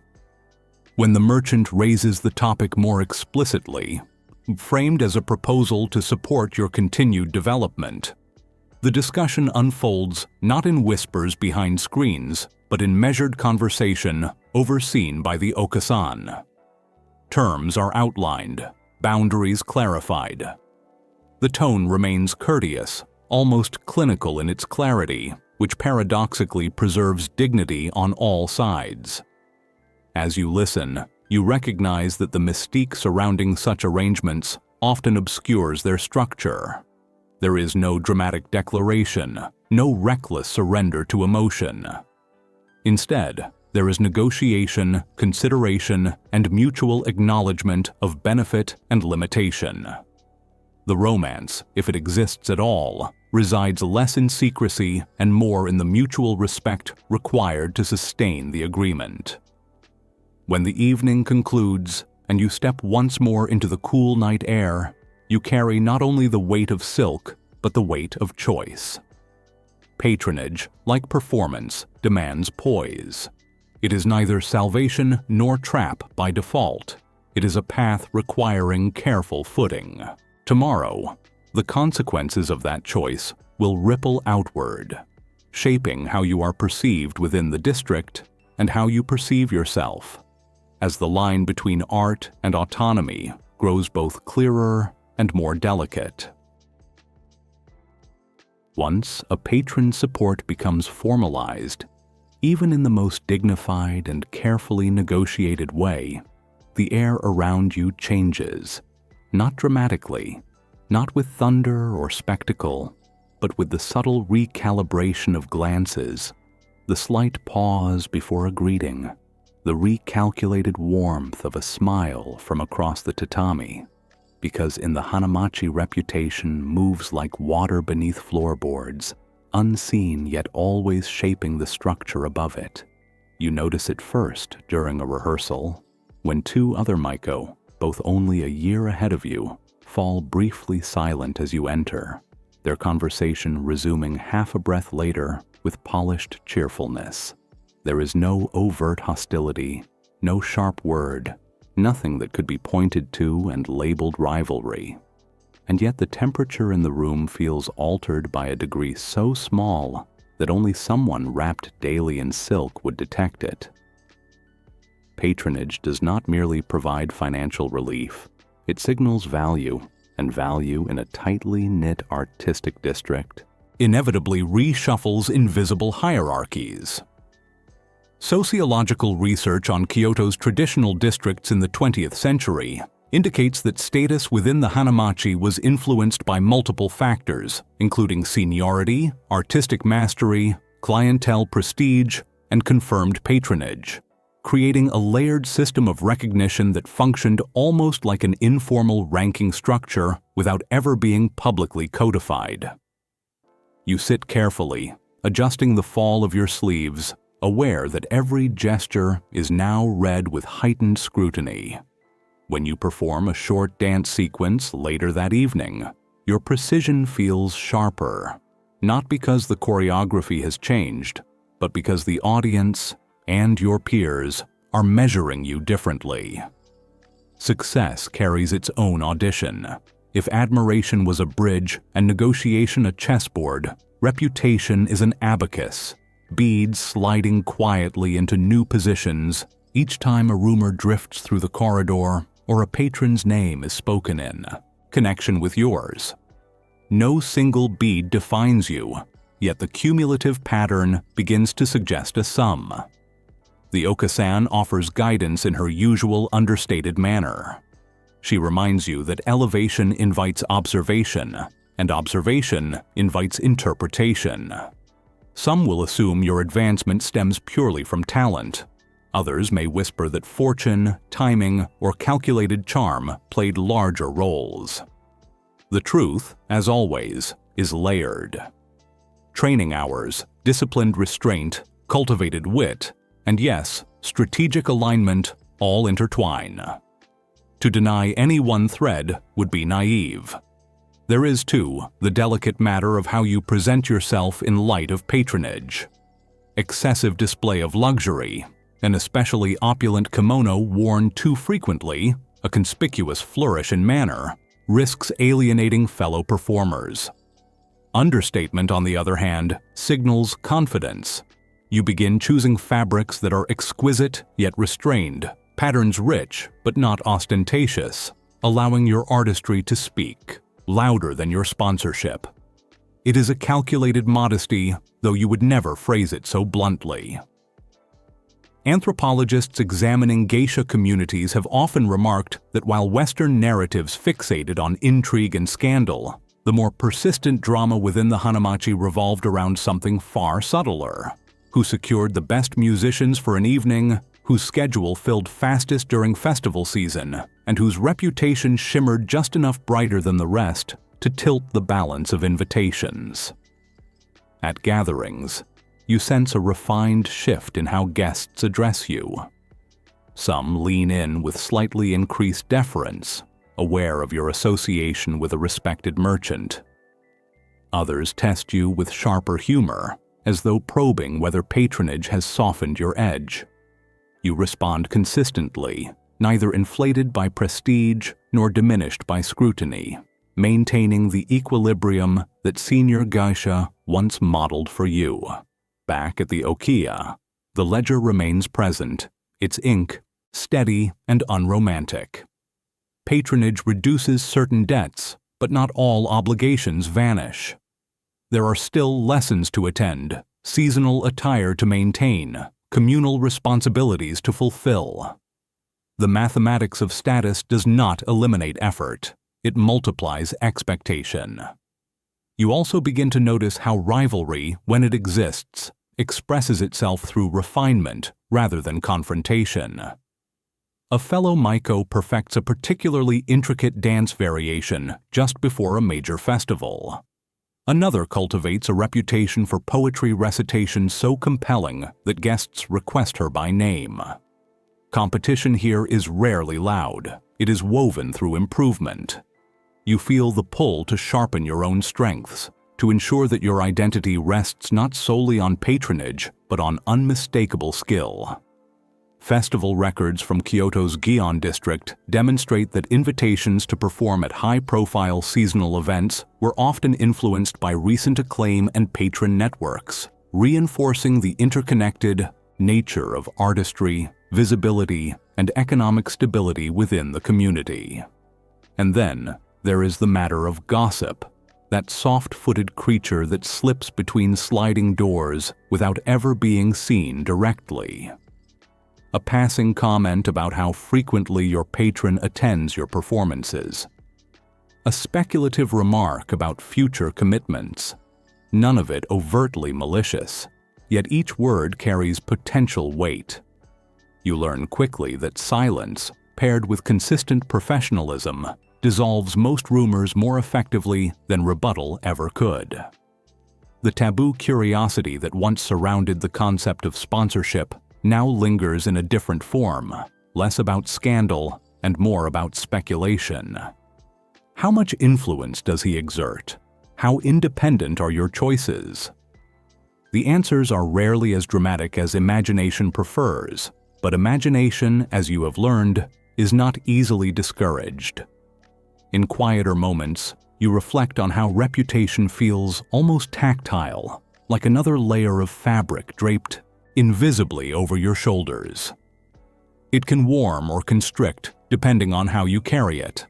When the merchant raises the topic more explicitly, framed as a proposal to support your continued development, the discussion unfolds not in whispers behind screens, but in measured conversation overseen by the Okasan. Terms are outlined, boundaries clarified. The tone remains courteous, almost clinical in its clarity, which paradoxically preserves dignity on all sides. As you listen, you recognize that the mystique surrounding such arrangements often obscures their structure. There is no dramatic declaration, no reckless surrender to emotion. Instead, there is negotiation, consideration, and mutual acknowledgement of benefit and limitation. The romance, if it exists at all, resides less in secrecy and more in the mutual respect required to sustain the agreement. When the evening concludes and you step once more into the cool night air, you carry not only the weight of silk, but the weight of choice. Patronage, like performance, demands poise. It is neither salvation nor trap by default. It is a path requiring careful footing. Tomorrow, the consequences of that choice will ripple outward, shaping how you are perceived within the district and how you perceive yourself, as the line between art and autonomy grows both clearer and more delicate. Once a patron's support becomes formalized, even in the most dignified and carefully negotiated way, the air around you changes, not dramatically, not with thunder or spectacle, but with the subtle recalibration of glances, the slight pause before a greeting, the recalculated warmth of a smile from across the tatami, because in the Hanamachi reputation moves like water beneath floorboards, unseen yet always shaping the structure above it. You notice it first during a rehearsal, when two other Maiko, both only a year ahead of you, fall briefly silent as you enter, their conversation resuming half a breath later with polished cheerfulness. There is no overt hostility, no sharp word, nothing that could be pointed to and labeled rivalry. And yet the temperature in the room feels altered by a degree so small that only someone wrapped daily in silk would detect it. Patronage does not merely provide financial relief. It signals value, and value in a tightly knit artistic district inevitably reshuffles invisible hierarchies. Sociological research on Kyoto's traditional districts in the 20th century indicates that status within the Hanamachi was influenced by multiple factors, including seniority, artistic mastery, clientele prestige, and confirmed patronage, creating a layered system of recognition that functioned almost like an informal ranking structure without ever being publicly codified. You sit carefully, adjusting the fall of your sleeves, aware that every gesture is now read with heightened scrutiny. When you perform a short dance sequence later that evening, your precision feels sharper, not because the choreography has changed, but because the audience and your peers are measuring you differently. Success carries its own audition. If admiration was a bridge and negotiation a chessboard, Reputation is an abacus, beads sliding quietly into new positions each time a rumor drifts through the corridor or a patron's name is spoken in connection with yours. No single bead defines you, yet the cumulative pattern begins to suggest a sum. The Okasan offers guidance in her usual understated manner. She reminds you that elevation invites observation, and observation invites interpretation. Some will assume your advancement stems purely from talent. Others may whisper that fortune, timing, or calculated charm played larger roles. The truth, as always, is layered. Training hours, disciplined restraint, cultivated wit, and yes, strategic alignment all intertwine. To deny any one thread would be naive. There is, too, the delicate matter of how you present yourself in light of patronage. Excessive display of luxury, an especially opulent kimono worn too frequently, a conspicuous flourish in manner, risks alienating fellow performers. Understatement, on the other hand, signals confidence. You begin choosing fabrics that are exquisite yet restrained, patterns rich but not ostentatious, allowing your artistry to speak, louder than your sponsorship. It is a calculated modesty, though you would never phrase it so bluntly. Anthropologists examining geisha communities have often remarked that while Western narratives fixated on intrigue and scandal, the more persistent drama within the Hanamachi revolved around something far subtler: who secured the best musicians for an evening, whose schedule filled fastest during festival season, and whose reputation shimmered just enough brighter than the rest to tilt the balance of invitations. At gatherings, you sense a refined shift in how guests address you. Some lean in with slightly increased deference, aware of your association with a respected merchant. Others test you with sharper humor, as though probing whether patronage has softened your edge. You respond consistently, neither inflated by prestige nor diminished by scrutiny, maintaining the equilibrium that senior geisha once modeled for you. Back at the okiya, the ledger remains present, its ink steady and unromantic. Patronage reduces certain debts, but not all obligations vanish. There are still lessons to attend, seasonal attire to maintain, communal responsibilities to fulfill. The mathematics of status does not eliminate effort. It multiplies expectation. You also begin to notice how rivalry, when it exists, expresses itself through refinement rather than confrontation. A fellow Maiko perfects a particularly intricate dance variation just before a major festival. Another cultivates a reputation for poetry recitation so compelling that guests request her by name. Competition here is rarely loud. It is woven through improvement. You feel the pull to sharpen your own strengths, to ensure that your identity rests not solely on patronage, but on unmistakable skill. Festival records from Kyoto's Gion district demonstrate that invitations to perform at high-profile seasonal events were often influenced by recent acclaim and patron networks, reinforcing the interconnected nature of artistry, visibility, and economic stability within the community. And then, there is the matter of gossip, that soft-footed creature that slips between sliding doors without ever being seen directly. A passing comment about how frequently your patron attends your performances. A speculative remark about future commitments. None of it overtly malicious, yet each word carries potential weight. You learn quickly that silence, paired with consistent professionalism, dissolves most rumors more effectively than rebuttal ever could. The taboo curiosity that once surrounded the concept of sponsorship now lingers in a different form, less about scandal and more about speculation. How much influence does he exert? How independent are your choices? The answers are rarely as dramatic as imagination prefers, but imagination, as you have learned, is not easily discouraged. In quieter moments, you reflect on how reputation feels almost tactile, like another layer of fabric draped invisibly over your shoulders. It can warm or constrict depending on how you carry it.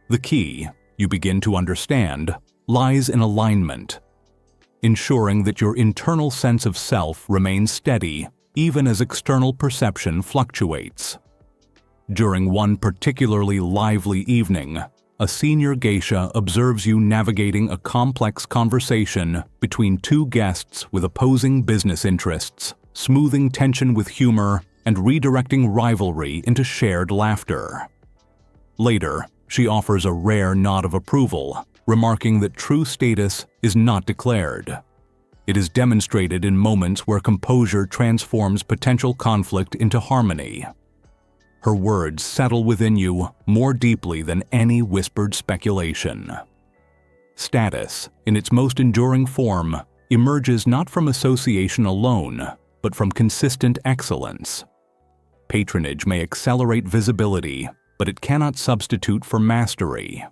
The key, you begin to understand, lies in alignment, ensuring that your internal sense of self remains steady even as external perception fluctuates. During one particularly lively evening, a senior geisha observes you navigating a complex conversation between two guests with opposing business interests, smoothing tension with humor and redirecting rivalry into shared laughter. Later, she offers a rare nod of approval, remarking that true status is not declared. It is demonstrated in moments where composure transforms potential conflict into harmony. Her words settle within you more deeply than any whispered speculation. Status, in its most enduring form, emerges not from association alone, but from consistent excellence. Patronage may accelerate visibility, but it cannot substitute for mastery.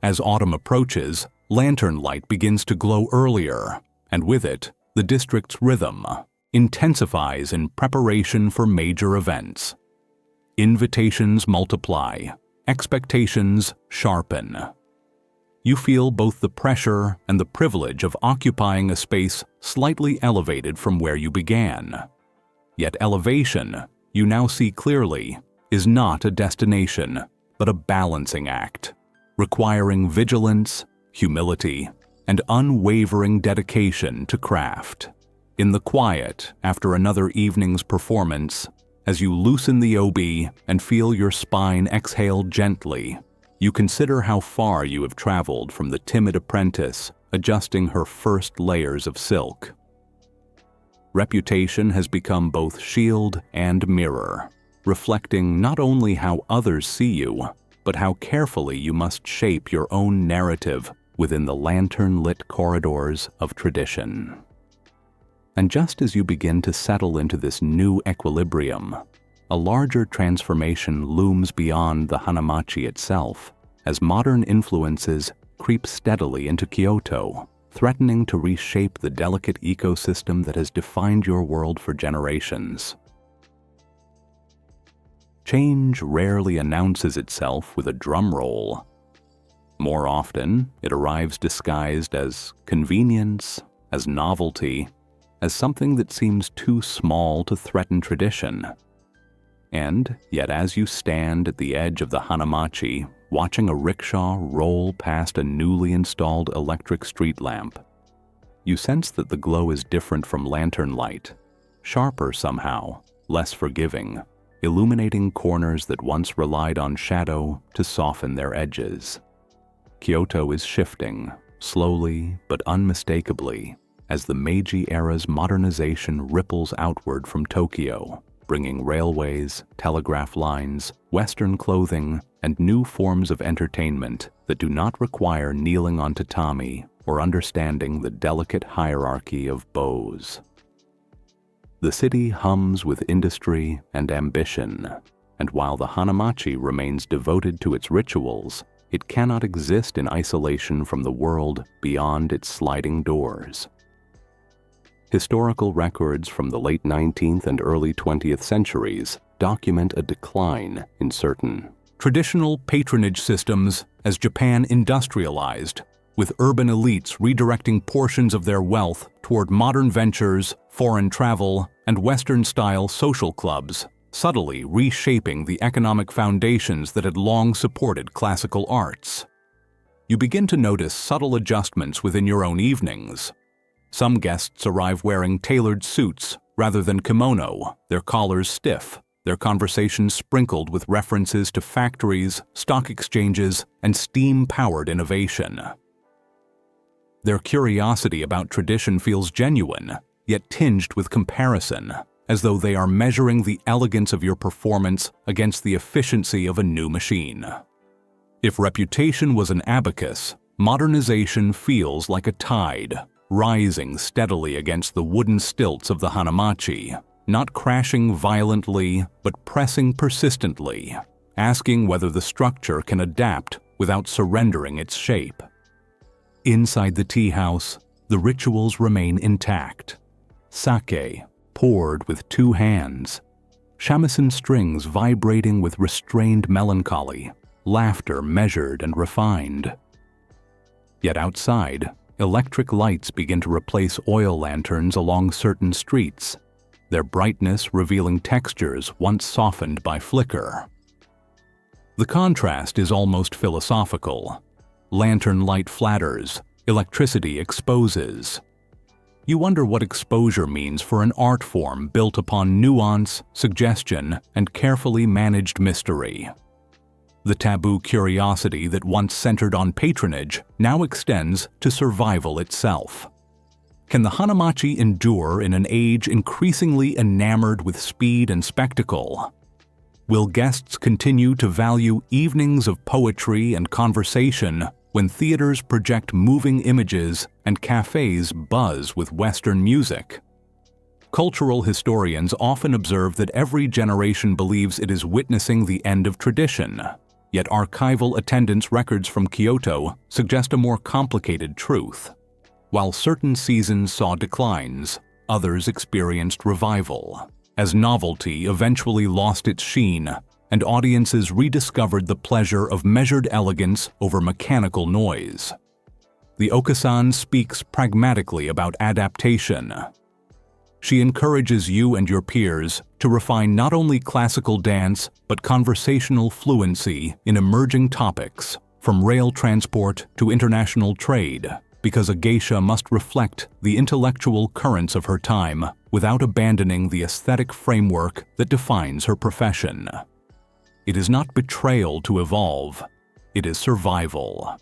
As autumn approaches, lantern light begins to glow earlier, and with it, the district's rhythm intensifies in preparation for major events. Invitations multiply, expectations sharpen. You feel both the pressure and the privilege of occupying a space slightly elevated from where you began. Yet elevation, you now see clearly, is not a destination, but a balancing act, requiring vigilance, humility, and unwavering dedication to craft. In the quiet, after another evening's performance, as you loosen the obi and feel your spine exhale gently, you consider how far you have traveled from the timid apprentice adjusting her first layers of silk. Reputation has become both shield and mirror, reflecting not only how others see you, but how carefully you must shape your own narrative within the lantern-lit corridors of tradition. And just as you begin to settle into this new equilibrium, a larger transformation looms beyond the Hanamachi itself, as modern influences creep steadily into Kyoto, threatening to reshape the delicate ecosystem that has defined your world for generations. Change rarely announces itself with a drum roll. More often, it arrives disguised as convenience, as novelty, as something that seems too small to threaten tradition. And yet as you stand at the edge of the Hanamachi, watching a rickshaw roll past a newly installed electric street lamp, you sense that the glow is different from lantern light, sharper somehow, less forgiving, illuminating corners that once relied on shadow to soften their edges. Kyoto is shifting, slowly but unmistakably, as the Meiji era's modernization ripples outward from Tokyo, bringing railways, telegraph lines, Western clothing, and new forms of entertainment that do not require kneeling on tatami or understanding the delicate hierarchy of bows. The city hums with industry and ambition, and while the Hanamachi remains devoted to its rituals, it cannot exist in isolation from the world beyond its sliding doors. Historical records from the late 19th and early 20th centuries document a decline in certain traditional patronage systems as Japan industrialized, with urban elites redirecting portions of their wealth toward modern ventures, foreign travel, and Western-style social clubs, subtly reshaping the economic foundations that had long supported classical arts. You begin to notice subtle adjustments within your own evenings. Some guests arrive wearing tailored suits rather than kimono, their collars stiff, their conversations sprinkled with references to factories, stock exchanges, and steam-powered innovation. Their curiosity about tradition feels genuine, yet tinged with comparison, as though they are measuring the elegance of your performance against the efficiency of a new machine. If reputation was an abacus, modernization feels like a tide, rising steadily against the wooden stilts of the Hanamachi, not crashing violently, but pressing persistently, asking whether the structure can adapt without surrendering its shape. Inside the tea house, the rituals remain intact. Sake, poured with 2 hands. Shamisen strings vibrating with restrained melancholy, laughter measured and refined. Yet outside, electric lights begin to replace oil lanterns along certain streets, their brightness revealing textures once softened by flicker. The contrast is almost philosophical. Lantern light flatters, electricity exposes. You wonder what exposure means for an art form built upon nuance, suggestion, and carefully managed mystery. The taboo curiosity that once centered on patronage now extends to survival itself. Can the hanamachi endure in an age increasingly enamored with speed and spectacle? Will guests continue to value evenings of poetry and conversation when theaters project moving images and cafes buzz with Western music? Cultural historians often observe that every generation believes it is witnessing the end of tradition, yet archival attendance records from Kyoto suggest a more complicated truth. While certain seasons saw declines, others experienced revival, as novelty eventually lost its sheen and audiences rediscovered the pleasure of measured elegance over mechanical noise. The Okasan speaks pragmatically about adaptation. She encourages you and your peers to refine not only classical dance but conversational fluency in emerging topics, from rail transport to international trade, because a geisha must reflect the intellectual currents of her time without abandoning the aesthetic framework that defines her profession. It is not betrayal to evolve, it is survival.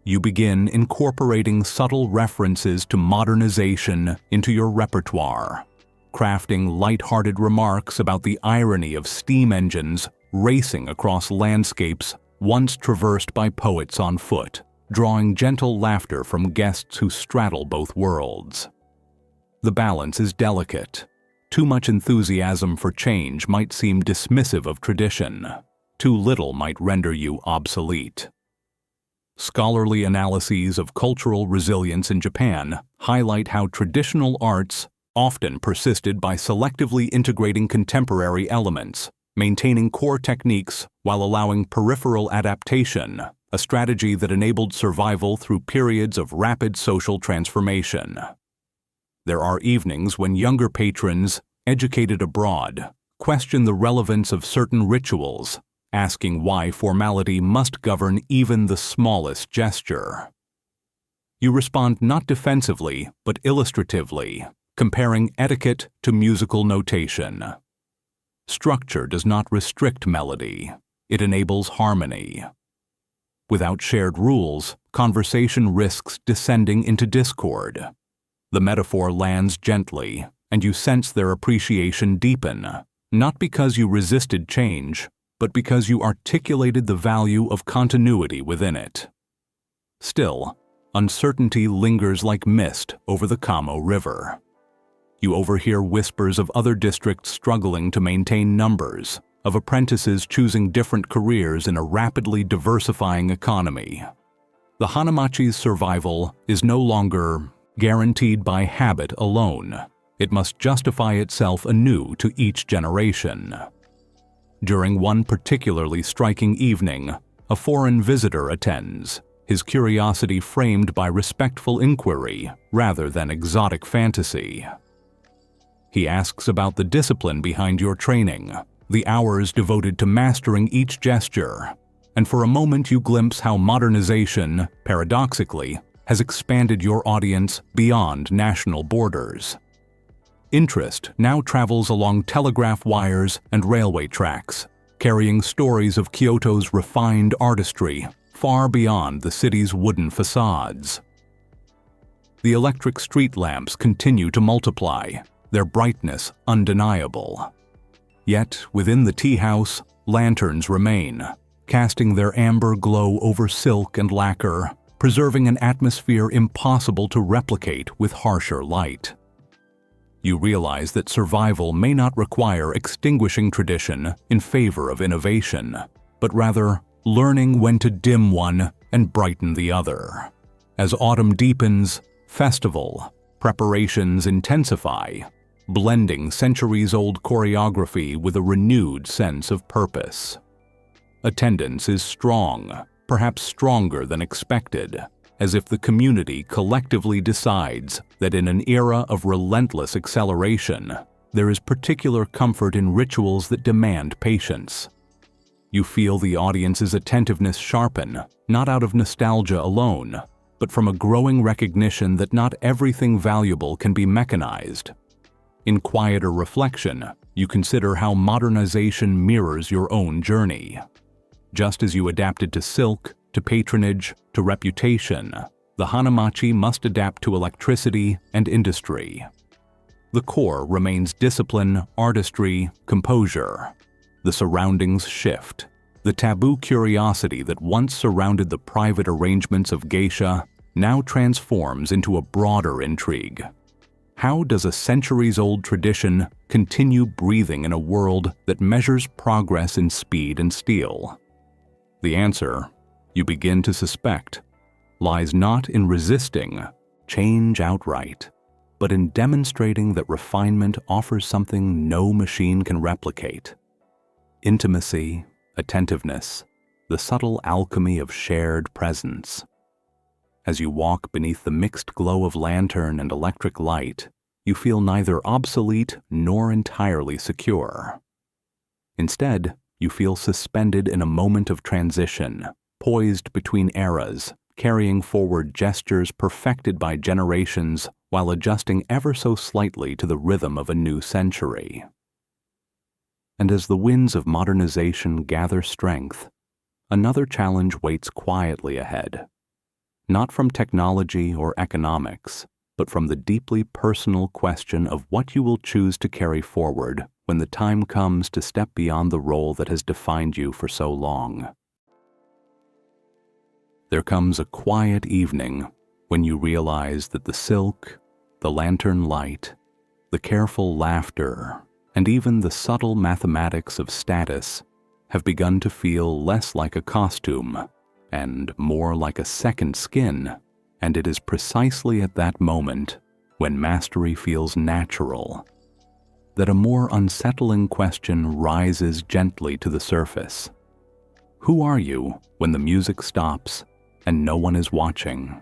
You begin incorporating subtle references to modernization into your repertoire, crafting light-hearted remarks about the irony of steam engines racing across landscapes once traversed by poets on foot, drawing gentle laughter from guests who straddle both worlds. The balance is delicate. Too much enthusiasm for change might seem dismissive of tradition. Too little might render you obsolete. Scholarly analyses of cultural resilience in Japan highlight how traditional arts often persisted by selectively integrating contemporary elements, maintaining core techniques while allowing peripheral adaptation, a strategy that enabled survival through periods of rapid social transformation. There are evenings when younger patrons, educated abroad, question the relevance of certain rituals, asking why formality must govern even the smallest gesture. You respond not defensively, but illustratively, comparing etiquette to musical notation. Structure does not restrict melody, it enables harmony. Without shared rules, conversation risks descending into discord. The metaphor lands gently, and you sense their appreciation deepen, not because you resisted change, but because you articulated the value of continuity within it. Still, uncertainty lingers like mist over the Kamo River. You overhear whispers of other districts struggling to maintain numbers, of apprentices choosing different careers in a rapidly diversifying economy. The hanamachi's survival is no longer guaranteed by habit alone. It must justify itself anew to each generation. During one particularly striking evening, a foreign visitor attends, his curiosity framed by respectful inquiry rather than exotic fantasy. He asks about the discipline behind your training, the hours devoted to mastering each gesture, and for a moment you glimpse how modernization, paradoxically, has expanded your audience beyond national borders. Interest now travels along telegraph wires and railway tracks, carrying stories of Kyoto's refined artistry far beyond the city's wooden facades. The electric street lamps continue to multiply, their brightness undeniable. Yet, within the tea house, lanterns remain, casting their amber glow over silk and lacquer, preserving an atmosphere impossible to replicate with harsher light. You realize that survival may not require extinguishing tradition in favor of innovation, but rather learning when to dim one and brighten the other. As autumn deepens, festival preparations intensify, blending centuries-old choreography with a renewed sense of purpose. Attendance is strong, perhaps stronger than expected, as if the community collectively decides that in an era of relentless acceleration, there is particular comfort in rituals that demand patience. You feel the audience's attentiveness sharpen, not out of nostalgia alone, but from a growing recognition that not everything valuable can be mechanized. In quieter reflection, you consider how modernization mirrors your own journey. Just as you adapted to silk, to patronage, to reputation, the hanamachi must adapt to electricity and industry. The core remains discipline, artistry, composure. The surroundings shift. The taboo curiosity that once surrounded the private arrangements of geisha now transforms into a broader intrigue. How does a centuries-old tradition continue breathing in a world that measures progress in speed and steel? The answer, you begin to suspect, lies not in resisting change outright, but in demonstrating that refinement offers something no machine can replicate: intimacy, attentiveness, the subtle alchemy of shared presence. As you walk beneath the mixed glow of lantern and electric light, you feel neither obsolete nor entirely secure. Instead, you feel suspended in a moment of transition, poised between eras, carrying forward gestures perfected by generations while adjusting ever so slightly to the rhythm of a new century. And as the winds of modernization gather strength, another challenge waits quietly ahead. Not from technology or economics, but from the deeply personal question of what you will choose to carry forward when the time comes to step beyond the role that has defined you for so long. There comes a quiet evening when you realize that the silk, the lantern light, the careful laughter, and even the subtle mathematics of status have begun to feel less like a costume and more like a second skin, and it is precisely at that moment, when mastery feels natural, that a more unsettling question rises gently to the surface. Who are you when the music stops and no one is watching?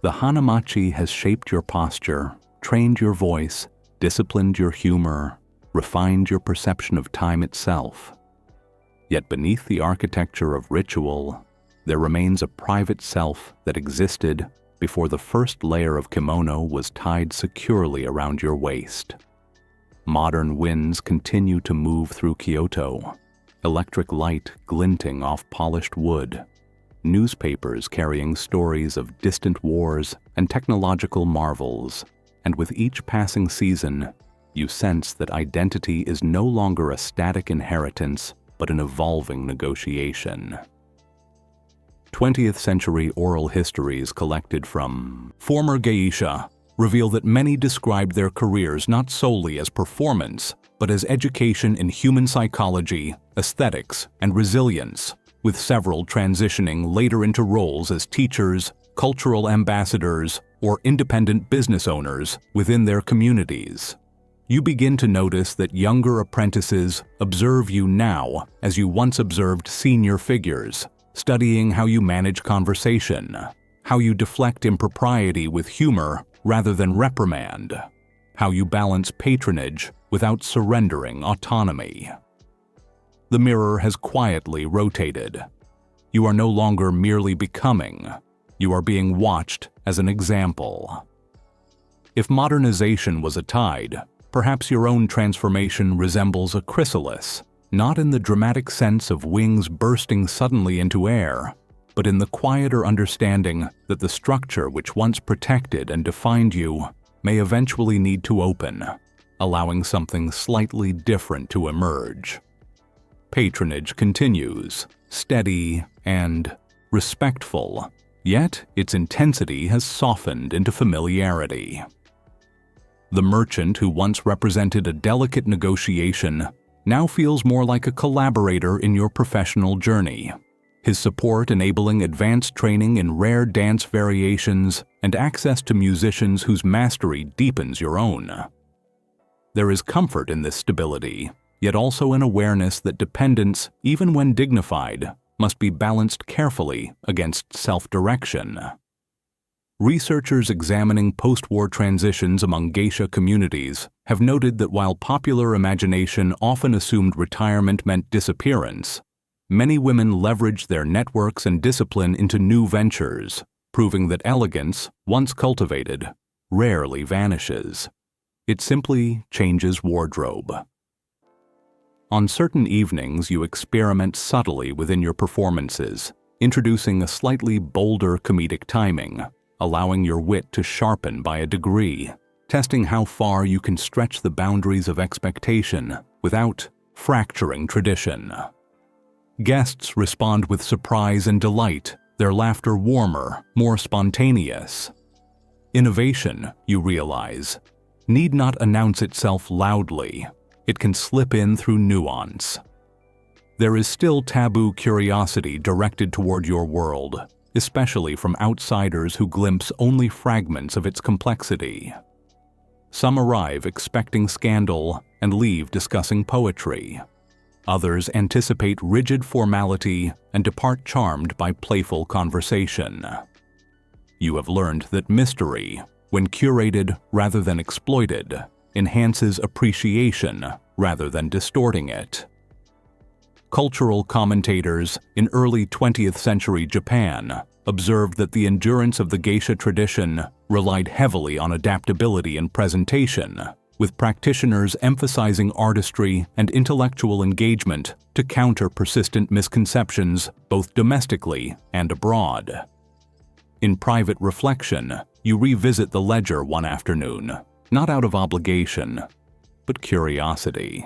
The hanamachi has shaped your posture, trained your voice, disciplined your humor, refined your perception of time itself. Yet beneath the architecture of ritual, there remains a private self that existed before the first layer of kimono was tied securely around your waist. Modern winds continue to move through Kyoto, electric light glinting off polished wood, newspapers carrying stories of distant wars and technological marvels, and with each passing season, you sense that identity is no longer a static inheritance, but an evolving negotiation. 20th century oral histories collected from former geisha reveal that many described their careers not solely as performance, but as education in human psychology, aesthetics, and resilience, with several transitioning later into roles as teachers, cultural ambassadors, or independent business owners within their communities. You begin to notice that younger apprentices observe you now as you once observed senior figures, studying how you manage conversation, how you deflect impropriety with humor rather than reprimand, how you balance patronage without surrendering autonomy. The mirror has quietly rotated. You are no longer merely becoming, you are being watched as an example. If modernization was a tide, perhaps your own transformation resembles a chrysalis, not in the dramatic sense of wings bursting suddenly into air, but in the quieter understanding that the structure which once protected and defined you may eventually need to open, allowing something slightly different to emerge. Patronage continues, steady and respectful, yet its intensity has softened into familiarity. The merchant who once represented a delicate negotiation now feels more like a collaborator in your professional journey, his support enabling advanced training in rare dance variations and access to musicians whose mastery deepens your own. There is comfort in this stability, yet also an awareness that dependence, even when dignified, must be balanced carefully against self-direction. Researchers examining post-war transitions among geisha communities have noted that while popular imagination often assumed retirement meant disappearance, many women leveraged their networks and discipline into new ventures, proving that elegance, once cultivated, rarely vanishes. It simply changes wardrobe. On certain evenings, you experiment subtly within your performances, introducing a slightly bolder comedic timing, allowing your wit to sharpen by a degree, testing how far you can stretch the boundaries of expectation without fracturing tradition. Guests respond with surprise and delight, their laughter warmer, more spontaneous. Innovation, you realize, need not announce itself loudly. It can slip in through nuance. There is still taboo curiosity directed toward your world, especially from outsiders who glimpse only fragments of its complexity. Some arrive expecting scandal and leave discussing poetry. Others anticipate rigid formality and depart charmed by playful conversation. You have learned that mystery, when curated rather than exploited, enhances appreciation rather than distorting it. Cultural commentators in early 20th century Japan observed that the endurance of the geisha tradition relied heavily on adaptability in presentation, with practitioners emphasizing artistry and intellectual engagement to counter persistent misconceptions both domestically and abroad. In private reflection, you revisit the ledger one afternoon, not out of obligation, but curiosity.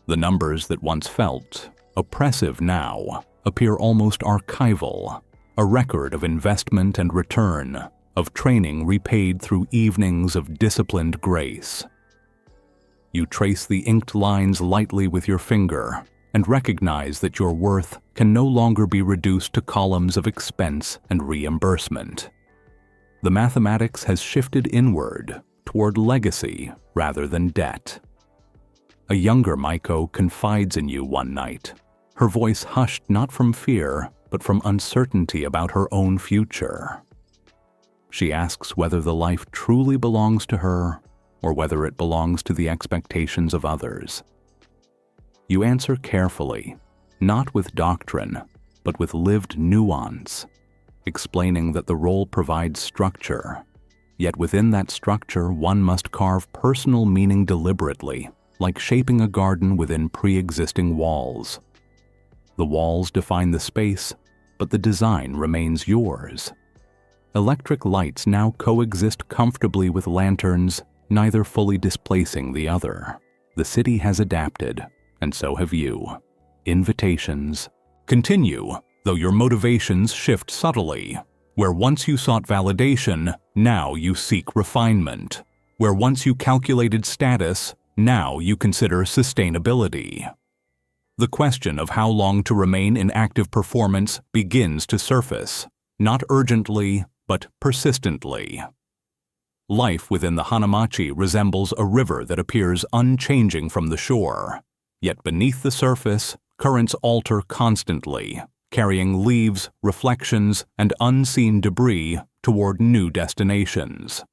The numbers that once felt oppressive now appear almost archival, a record of investment and return, of training repaid through evenings of disciplined grace. You trace the inked lines lightly with your finger and recognize that your worth can no longer be reduced to columns of expense and reimbursement. The mathematics has shifted inward toward legacy rather than debt. A younger Maiko confides in you one night, her voice hushed not from fear, but from uncertainty about her own future. She asks whether the life truly belongs to her or whether it belongs to the expectations of others. You answer carefully, not with doctrine, but with lived nuance, explaining that the role provides structure, yet within that structure one must carve personal meaning deliberately, like shaping a garden within pre-existing walls. The walls define the space, but the design remains yours. Electric lights now coexist comfortably with lanterns, neither fully displacing the other. The city has adapted, and so have you. Invitations continue, though your motivations shift subtly. Where once you sought validation, now you seek refinement. Where once you calculated status, now you consider sustainability. The question of how long to remain in active performance begins to surface, not urgently, but persistently. Life within the Hanamachi resembles a river that appears unchanging from the shore, yet beneath the surface, currents alter constantly, carrying leaves, reflections, and unseen debris toward new destinations.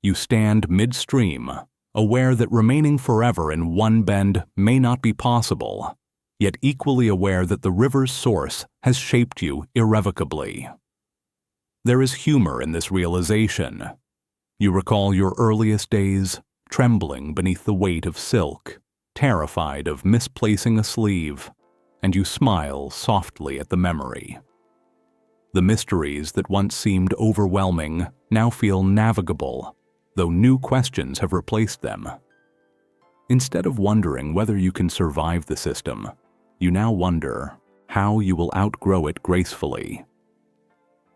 You stand midstream, aware that remaining forever in one bend may not be possible, yet equally aware that the river's source has shaped you irrevocably. There is humor in this realization. You recall your earliest days, trembling beneath the weight of silk, terrified of misplacing a sleeve, and you smile softly at the memory. The mysteries that once seemed overwhelming now feel navigable, though new questions have replaced them. Instead of wondering whether you can survive the system, you now wonder how you will outgrow it gracefully.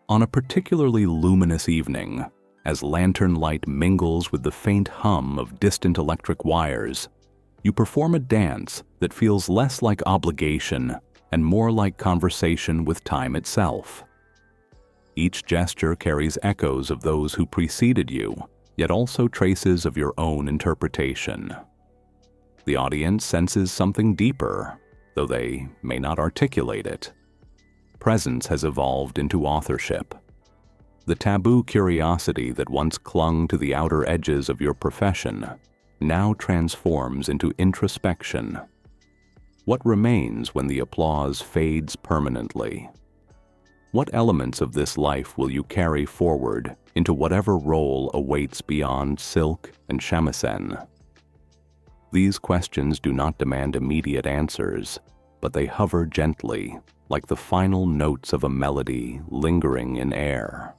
On a particularly luminous evening, as lantern light mingles with the faint hum of distant electric wires, you perform a dance that feels less like obligation and more like conversation with time itself. Each gesture carries echoes of those who preceded you, yet also traces of your own interpretation. The audience senses something deeper, though they may not articulate it. Presence has evolved into authorship. The taboo curiosity that once clung to the outer edges of your profession now transforms into introspection. What remains when the applause fades permanently? What elements of this life will you carry forward into whatever role awaits beyond silk and shamisen? These questions do not demand immediate answers, but they hover gently, like the final notes of a melody lingering in air.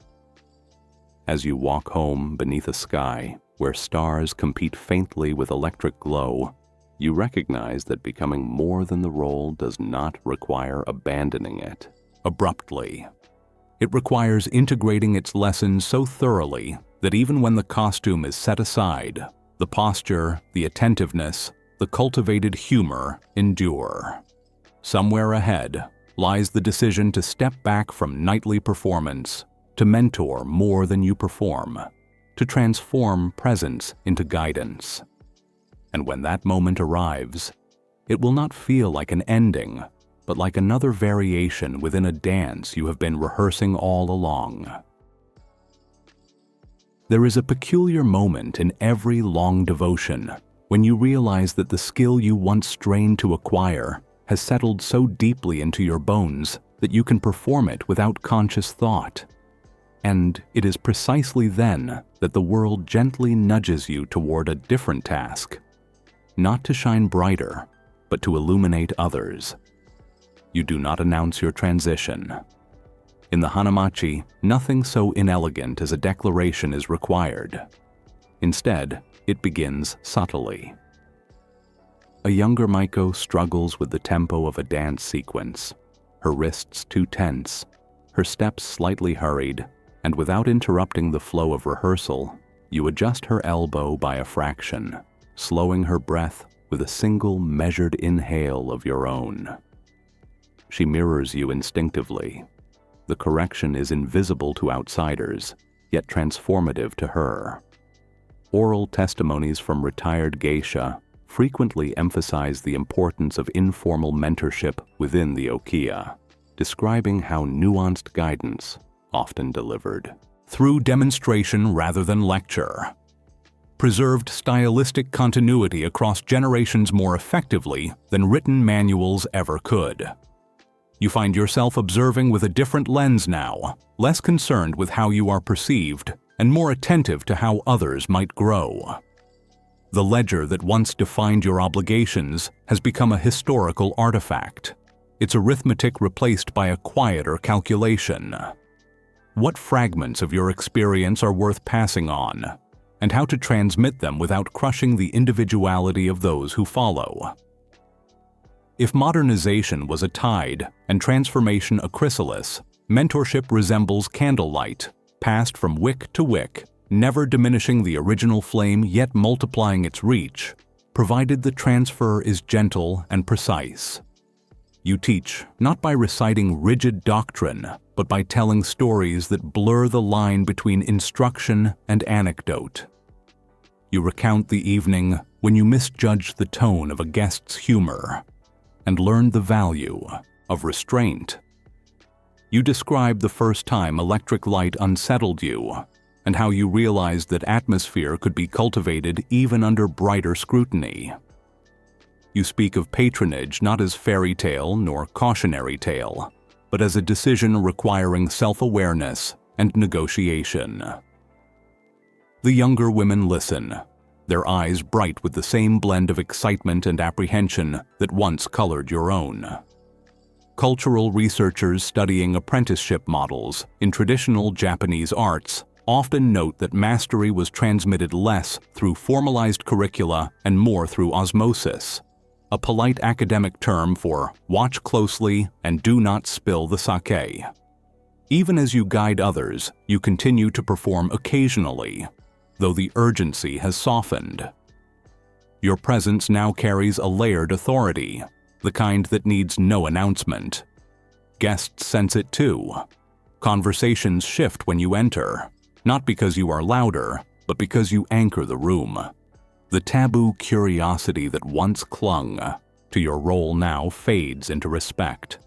As you walk home beneath a sky where stars compete faintly with electric glow, you recognize that becoming more than the role does not require abandoning it abruptly. It requires integrating its lessons so thoroughly that even when the costume is set aside, the posture, the attentiveness, the cultivated humor endure. Somewhere ahead lies the decision to step back from nightly performance, to mentor more than you perform, to transform presence into guidance. And when that moment arrives, it will not feel like an ending, but like another variation within a dance you have been rehearsing all along. There is a peculiar moment in every long devotion when you realize that the skill you once strained to acquire has settled so deeply into your bones that you can perform it without conscious thought. And it is precisely then that the world gently nudges you toward a different task, not to shine brighter, but to illuminate others. You do not announce your transition. In the Hanamachi, nothing so inelegant as a declaration is required. Instead, it begins subtly. A younger Maiko struggles with the tempo of a dance sequence, her wrists too tense, her steps slightly hurried, and without interrupting the flow of rehearsal, you adjust her elbow by a fraction, slowing her breath with a single measured inhale of your own. She mirrors you instinctively. The correction is invisible to outsiders, yet transformative to her. Oral testimonies from retired geisha frequently emphasize the importance of informal mentorship within the okiya, describing how nuanced guidance often delivered through demonstration rather than lecture preserved stylistic continuity across generations more effectively than written manuals ever could. You find yourself observing with a different lens now, less concerned with how you are perceived and more attentive to how others might grow. The ledger that once defined your obligations has become a historical artifact, its arithmetic replaced by a quieter calculation. What fragments of your experience are worth passing on, and how to transmit them without crushing the individuality of those who follow? If modernization was a tide and transformation a chrysalis, mentorship resembles candlelight, passed from wick to wick, never diminishing the original flame yet multiplying its reach, provided the transfer is gentle and precise. You teach not by reciting rigid doctrine, but by telling stories that blur the line between instruction and anecdote. You recount the evening when you misjudged the tone of a guest's humor and learned the value of restraint. You describe the first time electric light unsettled you and how you realized that atmosphere could be cultivated even under brighter scrutiny. You speak of patronage not as fairy tale nor cautionary tale, but as a decision requiring self-awareness and negotiation. The younger women listen, their eyes bright with the same blend of excitement and apprehension that once colored your own. Cultural researchers studying apprenticeship models in traditional Japanese arts often note that mastery was transmitted less through formalized curricula and more through osmosis, a polite academic term for watch closely and do not spill the sake. Even as you guide others, you continue to perform occasionally, though the urgency has softened. Your presence now carries a layered authority, the kind that needs no announcement. Guests sense it too. Conversations shift when you enter, not because you are louder, but because you anchor the room. The taboo curiosity that once clung to your role now fades into respect.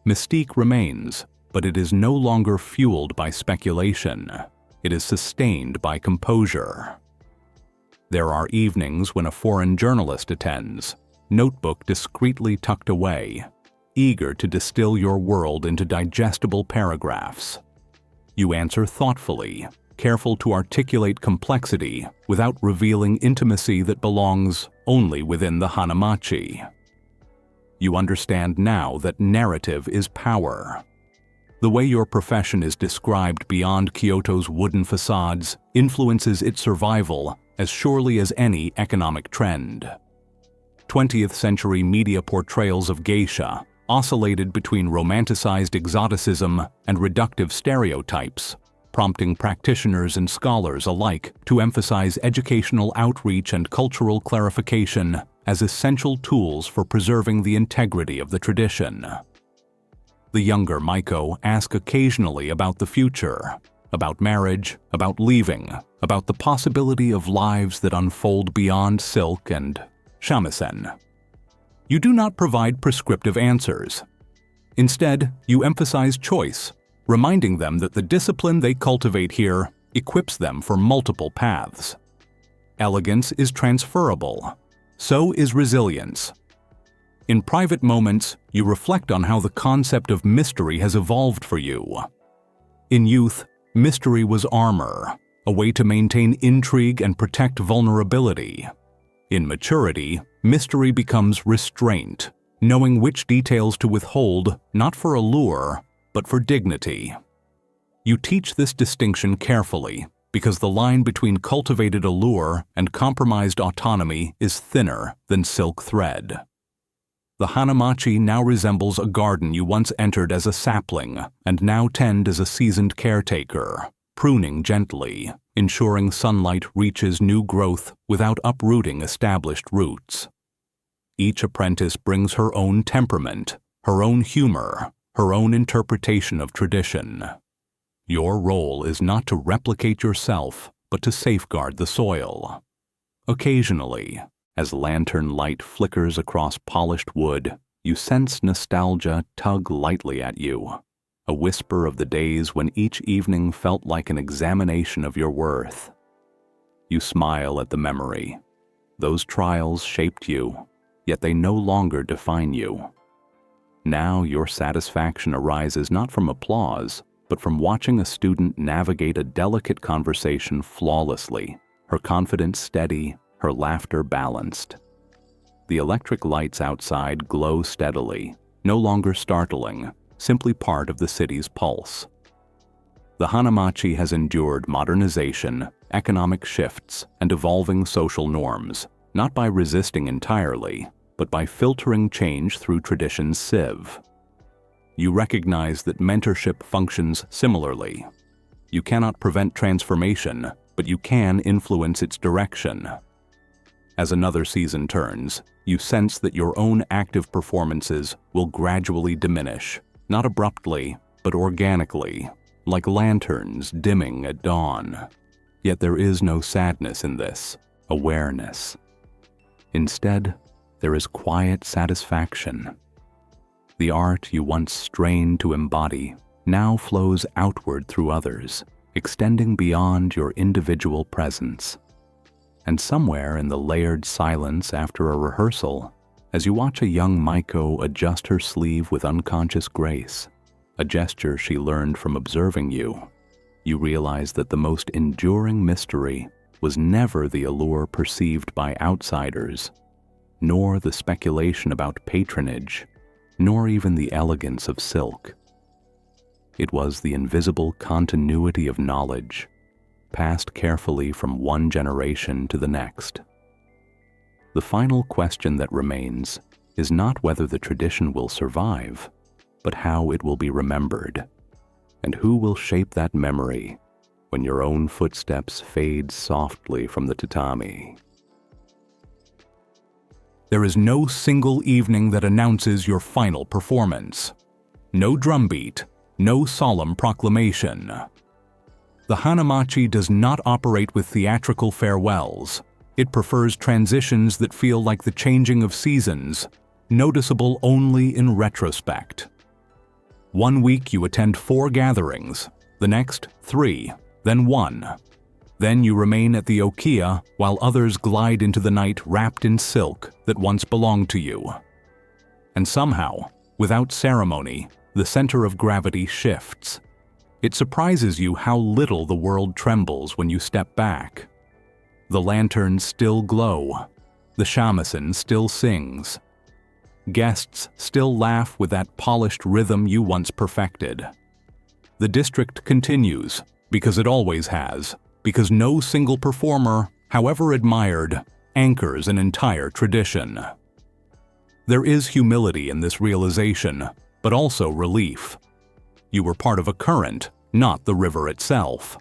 Mystique remains, but it is no longer fueled by speculation. It is sustained by composure. There are evenings when a foreign journalist attends, notebook discreetly tucked away, eager to distill your world into digestible paragraphs. You answer thoughtfully, careful to articulate complexity without revealing intimacy that belongs only within the Hanamachi. You understand now that narrative is power. The way your profession is described beyond Kyoto's wooden facades influences its survival as surely as any economic trend. 20th century media portrayals of geisha oscillated between romanticized exoticism and reductive stereotypes, prompting practitioners and scholars alike to emphasize educational outreach and cultural clarification as essential tools for preserving the integrity of the tradition. The younger Maiko ask occasionally about the future, about marriage, about leaving, about the possibility of lives that unfold beyond silk and shamisen. You do not provide prescriptive answers. Instead, you emphasize choice, reminding them that the discipline they cultivate here equips them for multiple paths. Elegance is transferable. So is resilience. In private moments, you reflect on how the concept of mystery has evolved for you. In youth, mystery was armor, a way to maintain intrigue and protect vulnerability. In maturity, mystery becomes restraint, knowing which details to withhold, not for allure, but for dignity. You teach this distinction carefully, because the line between cultivated allure and compromised autonomy is thinner than silk thread. The Hanamachi now resembles a garden you once entered as a sapling and now tend as a seasoned caretaker, pruning gently, ensuring sunlight reaches new growth without uprooting established roots. Each apprentice brings her own temperament, her own humor, her own interpretation of tradition. Your role is not to replicate yourself, but to safeguard the soil. Occasionally, as lantern light flickers across polished wood, you sense nostalgia tug lightly at you, a whisper of the days when each evening felt like an examination of your worth. You smile at the memory. Those trials shaped you, yet they no longer define you. Now your satisfaction arises not from applause, but from watching a student navigate a delicate conversation flawlessly, her confidence steady, her laughter balanced. The electric lights outside glow steadily, no longer startling, simply part of the city's pulse. The Hanamachi has endured modernization, economic shifts, and evolving social norms, not by resisting entirely, but by filtering change through tradition's sieve. You recognize that mentorship functions similarly. You cannot prevent transformation, but you can influence its direction. As another season turns, you sense that your own active performances will gradually diminish, not abruptly, but organically, like lanterns dimming at dawn. Yet there is no sadness in this, awareness. Instead, there is quiet satisfaction. The art you once strained to embody now flows outward through others, extending beyond your individual presence. And somewhere in the layered silence after a rehearsal, as you watch a young Maiko adjust her sleeve with unconscious grace, a gesture she learned from observing you, you realize that the most enduring mystery was never the allure perceived by outsiders, nor the speculation about patronage, nor even the elegance of silk. It was the invisible continuity of knowledge, passed carefully from one generation to the next. The final question that remains is not whether the tradition will survive, but how it will be remembered, and who will shape that memory when your own footsteps fade softly from the tatami. There is no single evening that announces your final performance. No drumbeat, no solemn proclamation. The hanamachi does not operate with theatrical farewells. It prefers transitions that feel like the changing of seasons, noticeable only in retrospect. One week you attend 4 gatherings, the next 3, then 1. Then you remain at the okiya while others glide into the night wrapped in silk that once belonged to you. And somehow, without ceremony, the center of gravity shifts. It surprises you how little the world trembles when you step back. The lanterns still glow. The shamisen still sings. Guests still laugh with that polished rhythm you once perfected. The district continues, because it always has, because no single performer, however admired, anchors an entire tradition. There is humility in this realization, but also relief. You were part of a current, not the river itself.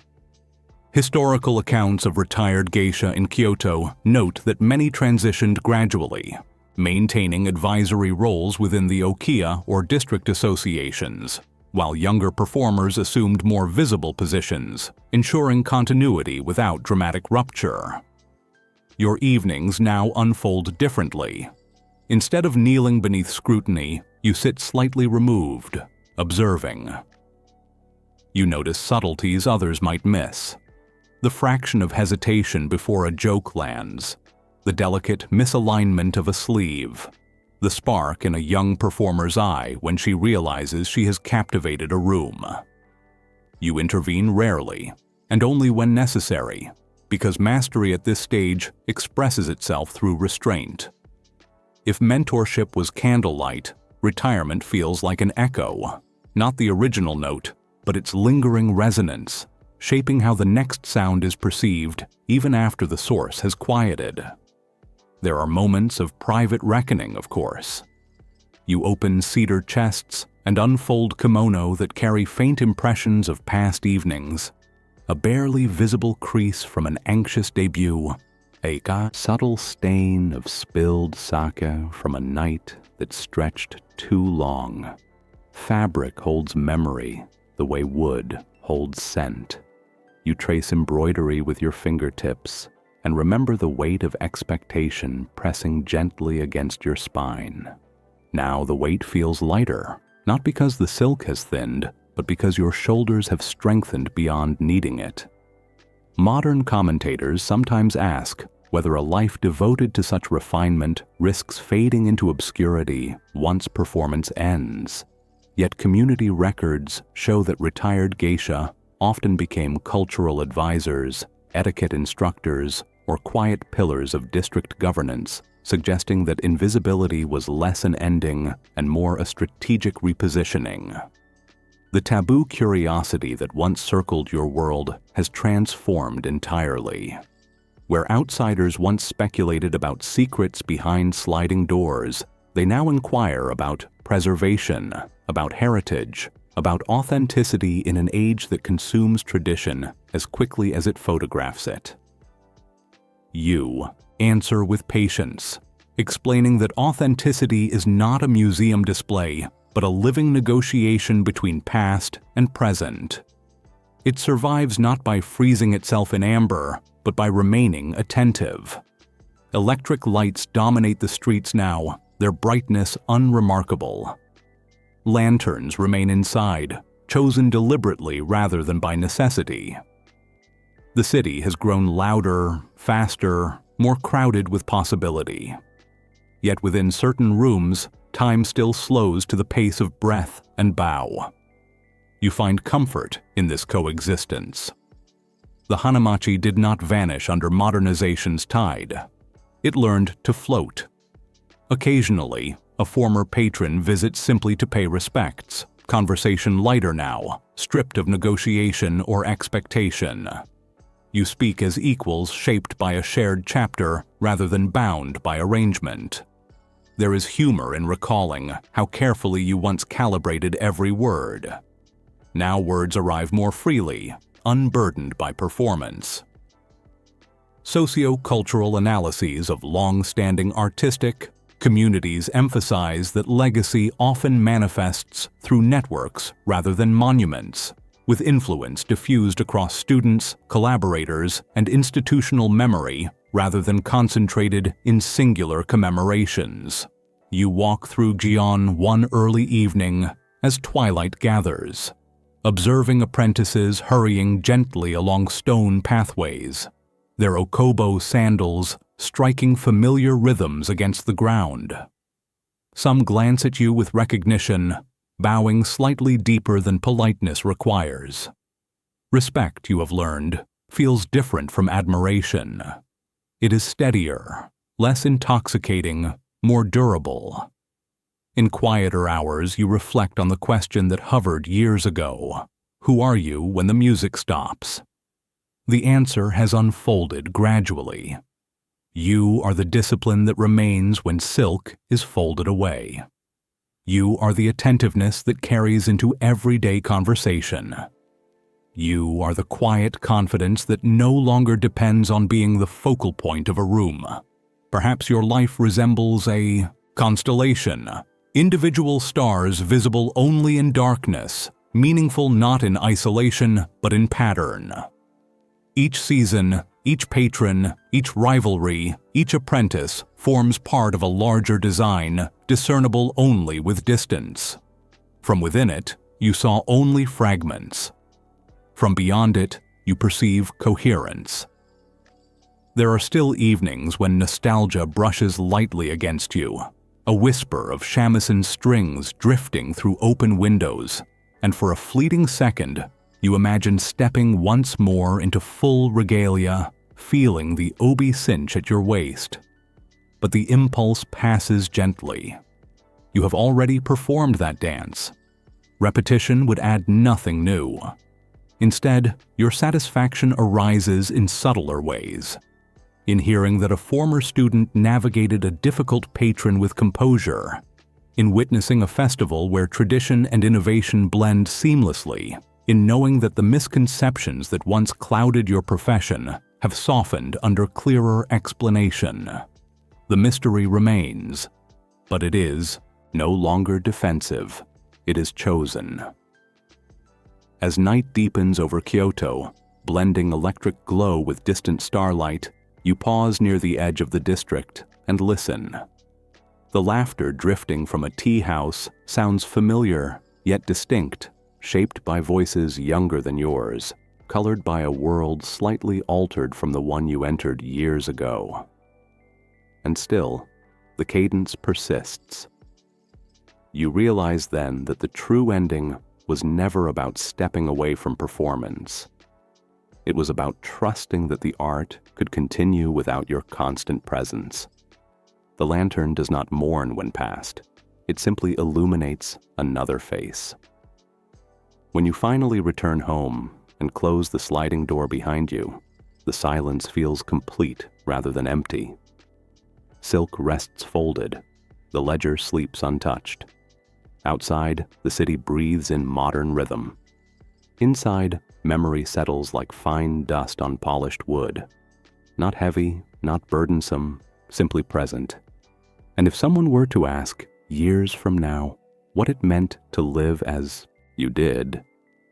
Historical accounts of retired geisha in Kyoto note that many transitioned gradually, maintaining advisory roles within the okiya or district associations, while younger performers assumed more visible positions, ensuring continuity without dramatic rupture. Your evenings now unfold differently. Instead of kneeling beneath scrutiny, you sit slightly removed, observing. You notice subtleties others might miss. The fraction of hesitation before a joke lands, the delicate misalignment of a sleeve, the spark in a young performer's eye when she realizes she has captivated a room. You intervene rarely, and only when necessary, because mastery at this stage expresses itself through restraint. If mentorship was candlelight, retirement feels like an echo, not the original note, but its lingering resonance, shaping how the next sound is perceived even after the source has quieted. There are moments of private reckoning, of course. You open cedar chests and unfold kimono that carry faint impressions of past evenings, a barely visible crease from an anxious debut, a subtle stain of spilled sake from a night that stretched too long. Fabric holds memory the way wood holds scent. You trace embroidery with your fingertips and remember the weight of expectation pressing gently against your spine. Now the weight feels lighter, not because the silk has thinned, but because your shoulders have strengthened beyond needing it. Modern commentators sometimes ask whether a life devoted to such refinement risks fading into obscurity once performance ends. Yet community records show that retired geisha often became cultural advisors, etiquette instructors, or quiet pillars of district governance, suggesting that invisibility was less an ending and more a strategic repositioning. The taboo curiosity that once circled your world has transformed entirely. Where outsiders once speculated about secrets behind sliding doors, they now inquire about preservation, about heritage, about authenticity in an age that consumes tradition as quickly as it photographs it. You answer with patience, explaining that authenticity is not a museum display, but a living negotiation between past and present. It survives not by freezing itself in amber, but by remaining attentive. Electric lights dominate the streets now, their brightness unremarkable. Lanterns remain inside, chosen deliberately rather than by necessity. The city has grown louder, faster, more crowded with possibility. Yet within certain rooms, time still slows to the pace of breath and bow. You find comfort in this coexistence. The hanamachi did not vanish under modernization's tide. It learned to float. Occasionally, a former patron visits simply to pay respects, conversation lighter now, stripped of negotiation or expectation. You speak as equals shaped by a shared chapter rather than bound by arrangement. There is humor in recalling how carefully you once calibrated every word. Now words arrive more freely, unburdened by performance. Socio-cultural analyses of long-standing artistic, Communities emphasize that legacy often manifests through networks rather than monuments, with influence diffused across students, collaborators, and institutional memory rather than concentrated in singular commemorations. You walk through Gion one early evening as twilight gathers, observing apprentices hurrying gently along stone pathways, their okobo sandals striking familiar rhythms against the ground. Some glance at you with recognition, bowing slightly deeper than politeness requires. Respect, you have learned, feels different from admiration. It is steadier, less intoxicating, more durable. In quieter hours, you reflect on the question that hovered years ago: who are you when the music stops? The answer has unfolded gradually. You are the discipline that remains when silk is folded away. You are the attentiveness that carries into everyday conversation. You are the quiet confidence that no longer depends on being the focal point of a room. Perhaps your life resembles a constellation, individual stars visible only in darkness, meaningful not in isolation but in pattern. Each season, each patron, each rivalry, each apprentice forms part of a larger design, discernible only with distance. From within it, you saw only fragments. From beyond it, you perceive coherence. There are still evenings when nostalgia brushes lightly against you, a whisper of shamisen strings drifting through open windows, and for a fleeting second, you imagine stepping once more into full regalia, feeling the obi cinch at your waist. But the impulse passes gently. You have already performed that dance. Repetition would add nothing new. Instead, your satisfaction arises in subtler ways. In hearing that a former student navigated a difficult patron with composure, in witnessing a festival where tradition and innovation blend seamlessly, in knowing that the misconceptions that once clouded your profession have softened under clearer explanation. The mystery remains, but it is no longer defensive. It is chosen. As night deepens over Kyoto, blending electric glow with distant starlight, you pause near the edge of the district and listen. The laughter drifting from a tea house sounds familiar, yet distinct, shaped by voices younger than yours, colored by a world slightly altered from the one you entered years ago. And still, the cadence persists. You realize then that the true ending was never about stepping away from performance. It was about trusting that the art could continue without your constant presence. The lantern does not mourn when passed. It simply illuminates another face. When you finally return home and close the sliding door behind you, the silence feels complete rather than empty. Silk rests folded. The ledger sleeps untouched. Outside, the city breathes in modern rhythm. Inside, memory settles like fine dust on polished wood. Not heavy, not burdensome, simply present. And if someone were to ask, years from now, what it meant to live as you did,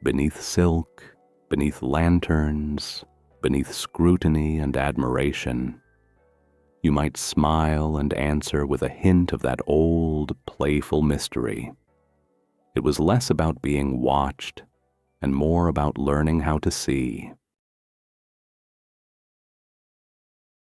beneath silk, beneath lanterns, beneath scrutiny and admiration, you might smile and answer with a hint of that old, playful mystery. It was less about being watched and more about learning how to see.